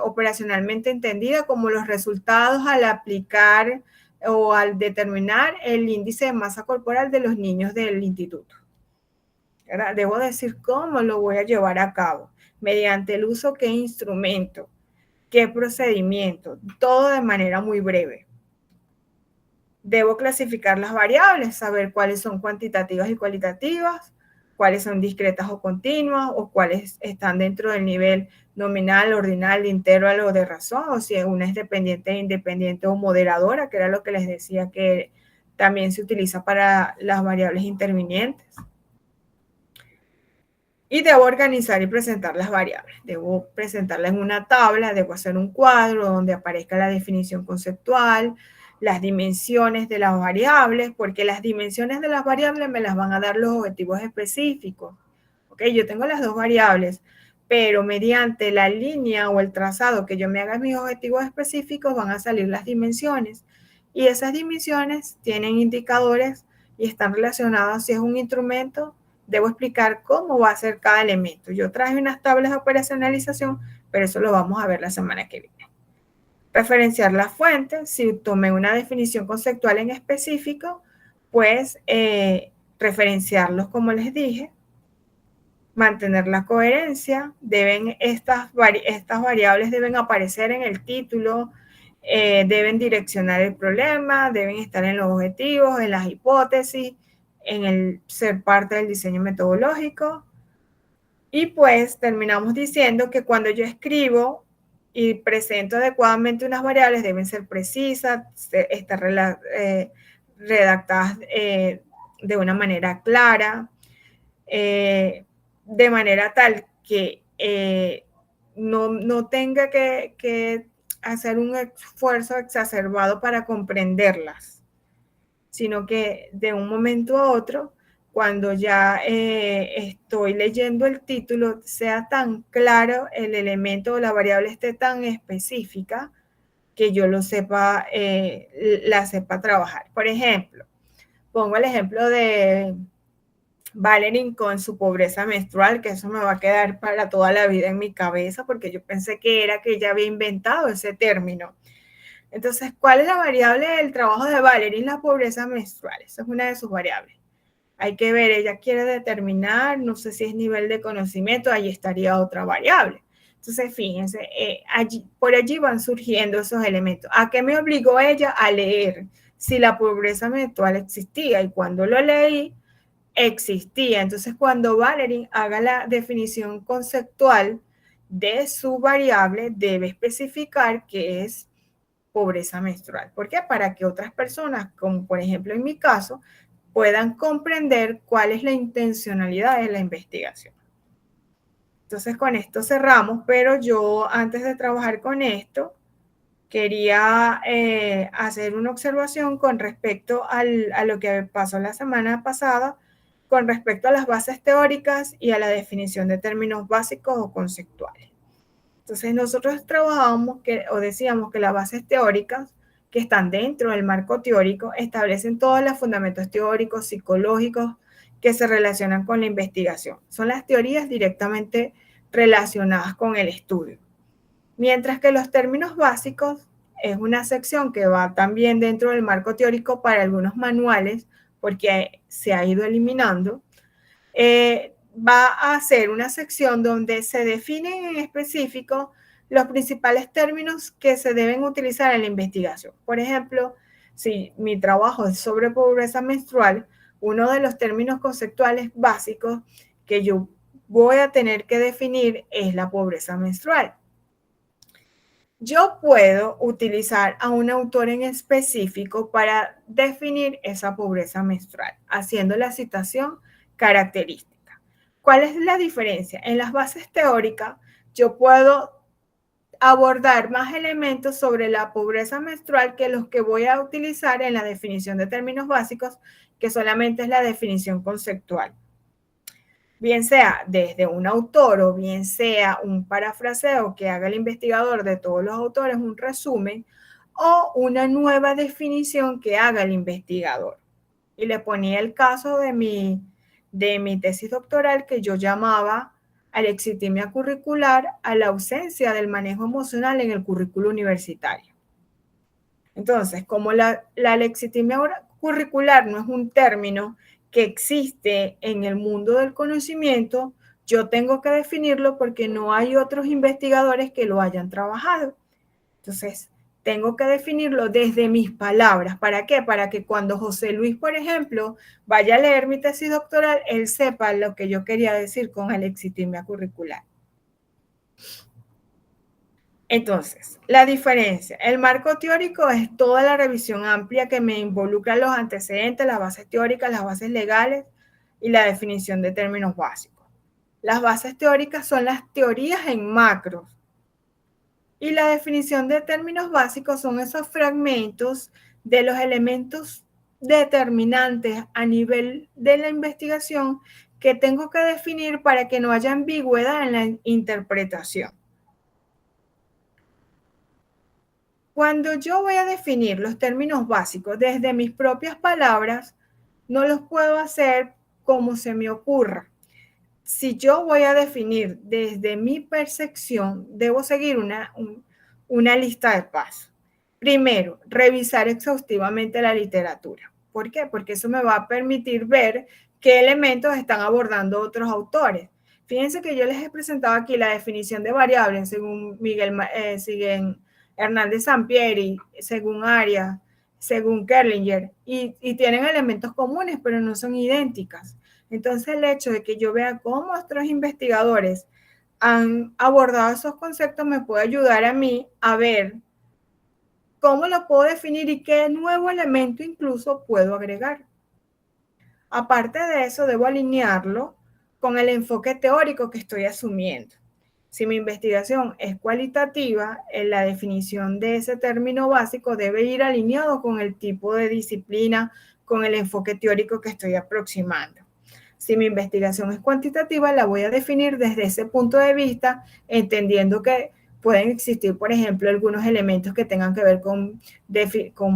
operacionalmente entendida como los resultados al aplicar o al determinar el índice de masa corporal de los niños del instituto. ¿Verdad? Debo decir cómo lo voy a llevar a cabo, mediante el uso qué instrumento, qué procedimiento, todo de manera muy breve. Debo clasificar las variables, saber cuáles son cuantitativas y cualitativas, cuáles son discretas o continuas, o cuáles están dentro del nivel nominal, ordinal, de intervalo o de razón, o si una es dependiente, independiente o moderadora, que era lo que les decía que también se utiliza para las variables intervinientes. Y debo organizar y presentar las variables. Debo presentarlas en una tabla, debo hacer un cuadro donde aparezca la definición conceptual, las dimensiones de las variables, porque las dimensiones de las variables me las van a dar los objetivos específicos. ¿Ok? Yo tengo las dos variables, pero mediante la línea o el trazado que yo me haga mis objetivos específicos van a salir las dimensiones. Y esas dimensiones tienen indicadores y están relacionados si es un instrumento. Debo explicar cómo va a ser cada elemento. Yo traje unas tablas de operacionalización, pero eso lo vamos a ver la semana que viene. Referenciar las fuentes. Si tomé una definición conceptual en específico, pues referenciarlos como les dije. Mantener la coherencia. Estas variables deben aparecer en el título, deben direccionar el problema, deben estar en los objetivos, en las hipótesis, en el ser parte del diseño metodológico. Y pues terminamos diciendo que cuando yo escribo y presento adecuadamente unas variables deben ser precisas, estar redactadas de una manera clara, de manera tal que no tenga que hacer un esfuerzo exacerbado para comprenderlas, sino que de un momento a otro, cuando ya estoy leyendo el título, sea tan claro el elemento o la variable esté tan específica que yo lo sepa, la sepa trabajar. Por ejemplo, pongo el ejemplo de Valerie con su pobreza menstrual, que eso me va a quedar para toda la vida en mi cabeza, porque yo pensé que era que ella había inventado ese término. Entonces, ¿cuál es la variable del trabajo de Valerie? La pobreza menstrual. Esa es una de sus variables. Hay que ver, ella quiere determinar, no sé si es nivel de conocimiento, ahí estaría otra variable. Entonces, fíjense, por allí van surgiendo esos elementos. ¿A qué me obligó ella? A leer si la pobreza menstrual existía, y cuando lo leí, existía. Entonces, cuando Valerie haga la definición conceptual de su variable, debe especificar que es pobreza menstrual. ¿Por qué? Para que otras personas, como por ejemplo en mi caso, puedan comprender cuál es la intencionalidad de la investigación. Entonces, con esto cerramos, pero yo antes de trabajar con esto, quería hacer una observación con respecto a lo que pasó la semana pasada, con respecto a las bases teóricas y a la definición de términos básicos o conceptuales. Entonces, nosotros trabajábamos o decíamos que las bases teóricas que están dentro del marco teórico establecen todos los fundamentos teóricos, psicológicos que se relacionan con la investigación. Son las teorías directamente relacionadas con el estudio. Mientras que los términos básicos es una sección que va también dentro del marco teórico para algunos manuales, porque se ha ido eliminando, va a ser una sección donde se definen en específico los principales términos que se deben utilizar en la investigación. Por ejemplo, si mi trabajo es sobre pobreza menstrual, uno de los términos conceptuales básicos que yo voy a tener que definir es la pobreza menstrual. Yo puedo utilizar a un autor en específico para definir esa pobreza menstrual, haciendo la citación característica. ¿Cuál es la diferencia? En las bases teóricas, yo puedo abordar más elementos sobre la pobreza menstrual que los que voy a utilizar en la definición de términos básicos, que solamente es la definición conceptual. Bien sea desde un autor o bien sea un parafraseo que haga el investigador de todos los autores, un resumen, o una nueva definición que haga el investigador. Y le ponía el caso de mi de mi tesis doctoral que yo llamaba alexitimia curricular a la ausencia del manejo emocional en el currículo universitario. Entonces, como la alexitimia curricular no es un término que existe en el mundo del conocimiento, yo tengo que definirlo porque no hay otros investigadores que lo hayan trabajado. Entonces, tengo que definirlo desde mis palabras. ¿Para qué? Para que cuando José Luis, por ejemplo, vaya a leer mi tesis doctoral, él sepa lo que yo quería decir con alexitimia curricular. Entonces, la diferencia. El marco teórico es toda la revisión amplia que me involucra los antecedentes, las bases teóricas, las bases legales y la definición de términos básicos. Las bases teóricas son las teorías en macros. Y la definición de términos básicos son esos fragmentos de los elementos determinantes a nivel de la investigación que tengo que definir para que no haya ambigüedad en la interpretación. Cuando yo voy a definir los términos básicos desde mis propias palabras, no los puedo hacer como se me ocurra. Si yo voy a definir desde mi percepción, debo seguir una lista de pasos. Primero, revisar exhaustivamente la literatura. ¿Por qué? Porque eso me va a permitir ver qué elementos están abordando otros autores. Fíjense que yo les he presentado aquí la definición de variables según siguen Hernández Sampieri, según Arias, según Kerlinger, y tienen elementos comunes, pero no son idénticas. Entonces, el hecho de que yo vea cómo otros investigadores han abordado esos conceptos me puede ayudar a mí a ver cómo lo puedo definir y qué nuevo elemento incluso puedo agregar. Aparte de eso, debo alinearlo con el enfoque teórico que estoy asumiendo. Si mi investigación es cualitativa, la definición de ese término básico debe ir alineado con el tipo de disciplina, con el enfoque teórico que estoy aproximando. Si mi investigación es cuantitativa, la voy a definir desde ese punto de vista, entendiendo que pueden existir, por ejemplo, algunos elementos que tengan que ver con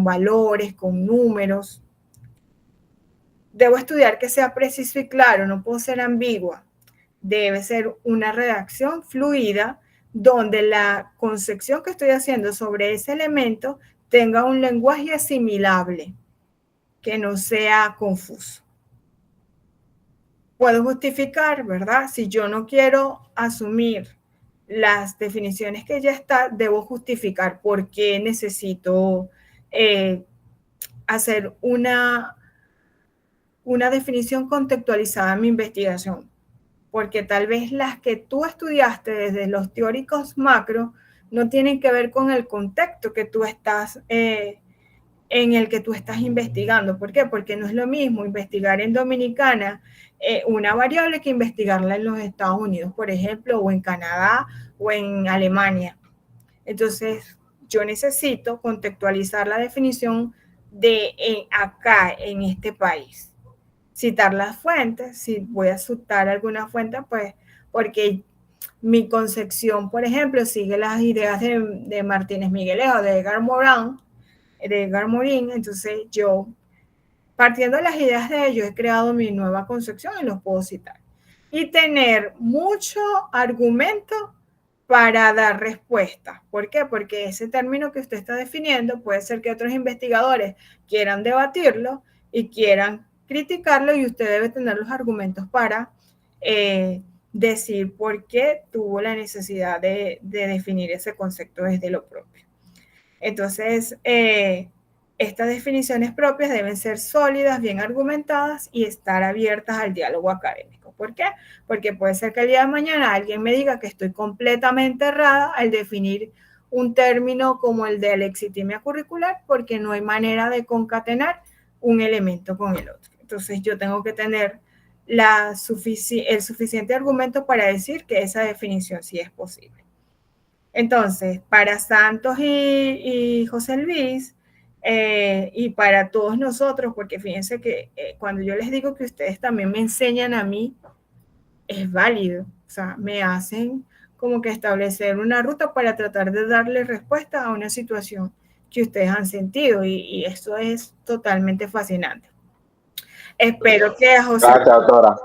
valores, con números. Debo estudiar que sea preciso y claro, no puedo ser ambigua. Debe ser una redacción fluida donde la concepción que estoy haciendo sobre ese elemento tenga un lenguaje asimilable, que no sea confuso. Puedo justificar, ¿verdad? Si yo no quiero asumir las definiciones que ya están, debo justificar por qué necesito hacer una definición contextualizada en mi investigación. Porque tal vez las que tú estudiaste desde los teóricos macro no tienen que ver con el contexto que tú estás, en el que tú estás investigando. ¿Por qué? Porque no es lo mismo investigar en Dominicana una variable que investigarla en los Estados Unidos, por ejemplo, o en Canadá o en Alemania. Entonces, yo necesito contextualizar la definición de acá, en este país. Citar las fuentes, si voy a citar alguna fuente, pues porque mi concepción, por ejemplo, sigue las ideas de Martínez Miguelejo, de Edgar Morin, entonces yo, partiendo de las ideas de ellos, he creado mi nueva concepción y los puedo citar. Y tener mucho argumento para dar respuesta. ¿Por qué? Porque ese término que usted está definiendo puede ser que otros investigadores quieran debatirlo y quieran criticarlo y usted debe tener los argumentos para decir por qué tuvo la necesidad de definir ese concepto desde lo propio. Entonces, estas definiciones propias deben ser sólidas, bien argumentadas y estar abiertas al diálogo académico. ¿Por qué? Porque puede ser que el día de mañana alguien me diga que estoy completamente errada al definir un término como el de alexitimia curricular porque no hay manera de concatenar un elemento con el otro. Entonces yo tengo que tener el suficiente argumento para decir que esa definición sí es posible. Entonces, para Santos y José Luis, y para todos nosotros, porque fíjense que cuando yo les digo que ustedes también me enseñan a mí, es válido. O sea, me hacen como que establecer una ruta para tratar de darle respuesta a una situación que ustedes han sentido y esto es totalmente fascinante. Espero que a José Gracias, doctora.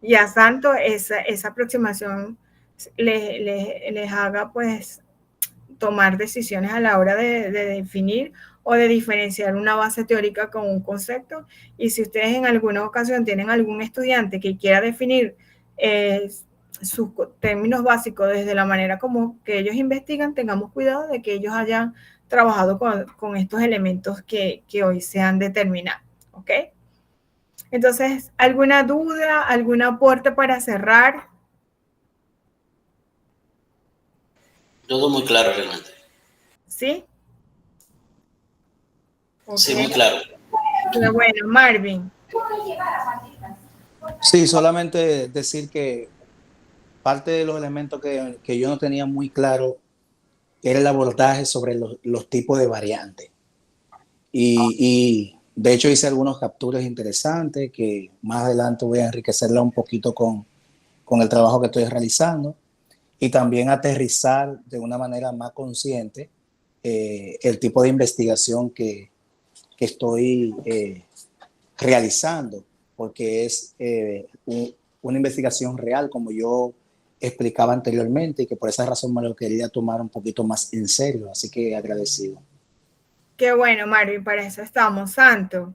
y a Santo esa aproximación les haga pues tomar decisiones a la hora de definir o de diferenciar una base teórica con un concepto. Y si ustedes en alguna ocasión tienen algún estudiante que quiera definir sus términos básicos desde la manera como que ellos investigan, tengamos cuidado de que ellos hayan trabajado con estos elementos que hoy se han determinado, ¿ok? Entonces, ¿alguna duda, algún aporte para cerrar? Todo muy claro realmente. ¿Sí? Okay. Sí, muy claro. Pero bueno, Marvin. Sí, solamente decir que parte de los elementos que yo no tenía muy claro era el abordaje sobre los tipos de variantes. Y de hecho hice algunos capturas interesantes que más adelante voy a enriquecerla un poquito con el trabajo que estoy realizando y también aterrizar de una manera más consciente el tipo de investigación que estoy realizando, porque es una investigación real, como yo explicaba anteriormente, y que por esa razón me lo quería tomar un poquito más en serio, así que agradecido. Qué bueno, Marvin, para eso estamos, Santo.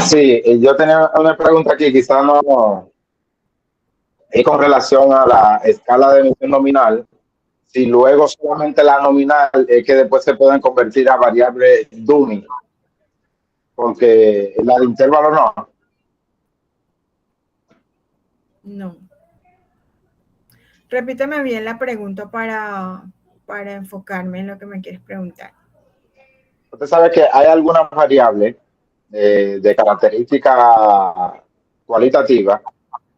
Sí, yo tenía una pregunta aquí, quizá no es con relación a la escala de emisión nominal. Si luego solamente la nominal es que después se pueden convertir a variable dummy, porque la de intervalo no. No. Repíteme bien la pregunta para enfocarme en lo que me quieres preguntar. Usted sabe que hay algunas variables de característica cualitativa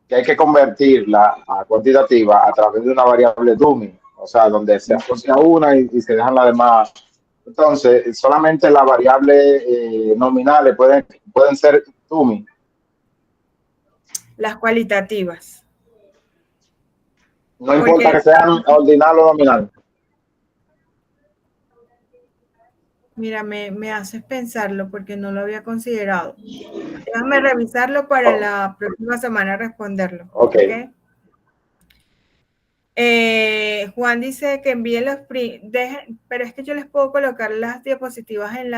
que hay que convertirla a cuantitativa a través de una variable dummy, o sea, donde se asocia una y se dejan las demás. Entonces, solamente las variables nominales pueden ser dummy. Las cualitativas. No importa que sean ordinal o nominal. Mira, me haces pensarlo porque no lo había considerado. Déjame revisarlo para la próxima semana responderlo. Okay. Juan dice que envíe los pero es que yo les puedo colocar las diapositivas en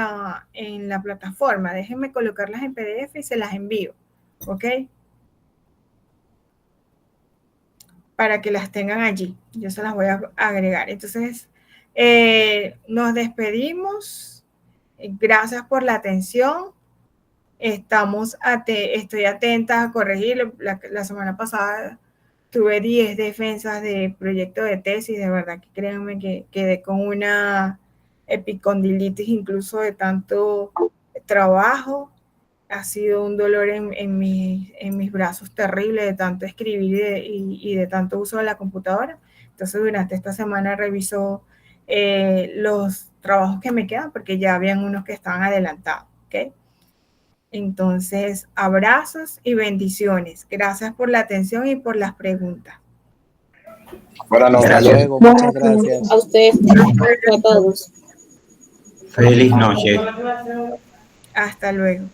la plataforma. Déjenme colocarlas en PDF y se las envío. ¿Ok? Para que las tengan allí. Yo se las voy a agregar. Entonces, nos despedimos. Gracias por la atención. Estoy atenta a corregir. La semana pasada tuve 10 defensas de proyecto de tesis. De verdad que créanme que quedé con una epicondilitis incluso de tanto trabajo. Ha sido un dolor en mis brazos terrible de tanto escribir y de tanto uso de la computadora. Entonces, durante esta semana reviso los trabajos que me quedan porque ya habían unos que estaban adelantados, ¿ok? Entonces, abrazos y bendiciones. Gracias por la atención y por las preguntas. Buenas noches. Hasta luego, muchas gracias. A ustedes, a todos. Feliz noche. Hasta luego.